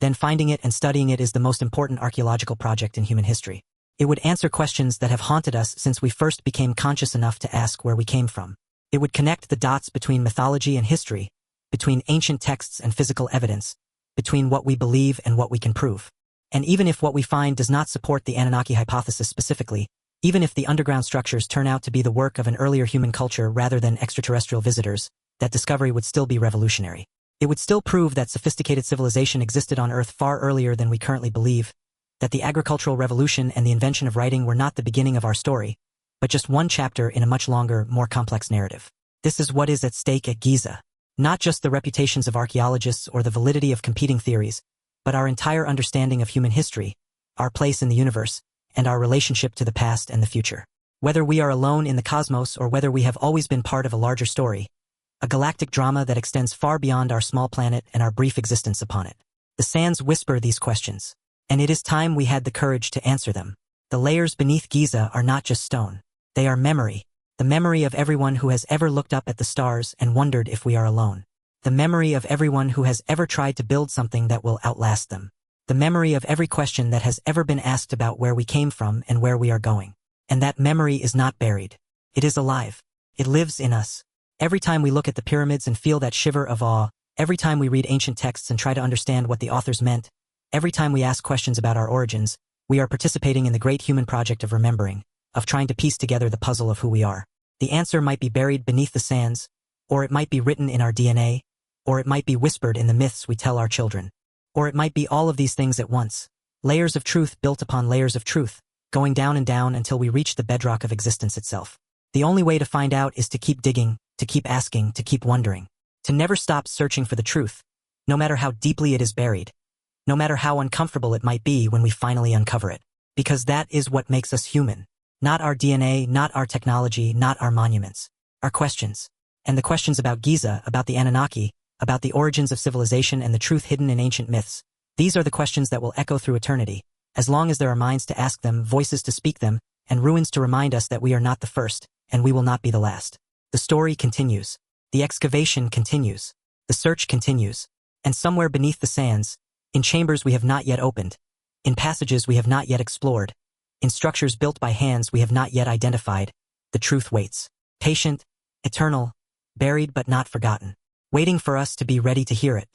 then finding it and studying it is the most important archaeological project in human history. It would answer questions that have haunted us since we first became conscious enough to ask where we came from. It would connect the dots between mythology and history, between ancient texts and physical evidence, between what we believe and what we can prove. And even if what we find does not support the Anunnaki hypothesis specifically, even if the underground structures turn out to be the work of an earlier human culture rather than extraterrestrial visitors, that discovery would still be revolutionary. It would still prove that sophisticated civilization existed on Earth far earlier than we currently believe, that the agricultural revolution and the invention of writing were not the beginning of our story, but just one chapter in a much longer, more complex narrative. This is what is at stake at Giza. Not just the reputations of archaeologists or the validity of competing theories, but our entire understanding of human history, our place in the universe, and our relationship to the past and the future. Whether we are alone in the cosmos or whether we have always been part of a larger story, a galactic drama that extends far beyond our small planet and our brief existence upon it. The sands whisper these questions, and it is time we had the courage to answer them. The layers beneath Giza are not just stone. They are memory, the memory of everyone who has ever looked up at the stars and wondered if we are alone. The memory of everyone who has ever tried to build something that will outlast them. The memory of every question that has ever been asked about where we came from and where we are going. And that memory is not buried. It is alive. It lives in us. Every time we look at the pyramids and feel that shiver of awe, every time we read ancient texts and try to understand what the authors meant, every time we ask questions about our origins, we are participating in the great human project of remembering, of trying to piece together the puzzle of who we are. The answer might be buried beneath the sands, or it might be written in our DNA, or it might be whispered in the myths we tell our children. Or it might be all of these things at once. Layers of truth built upon layers of truth, going down and down until we reach the bedrock of existence itself. The only way to find out is to keep digging, to keep asking, to keep wondering. To never stop searching for the truth, no matter how deeply it is buried. No matter how uncomfortable it might be when we finally uncover it. Because that is what makes us human. Not our DNA, not our technology, not our monuments. Our questions. And the questions about Giza, about the Anunnaki, about the origins of civilization and the truth hidden in ancient myths. These are the questions that will echo through eternity, as long as there are minds to ask them, voices to speak them, and ruins to remind us that we are not the first, and we will not be the last. The story continues. The excavation continues. The search continues. And somewhere beneath the sands, in chambers we have not yet opened, in passages we have not yet explored, in structures built by hands we have not yet identified, the truth waits. Patient, eternal, buried but not forgotten. Waiting for us to be ready to hear it.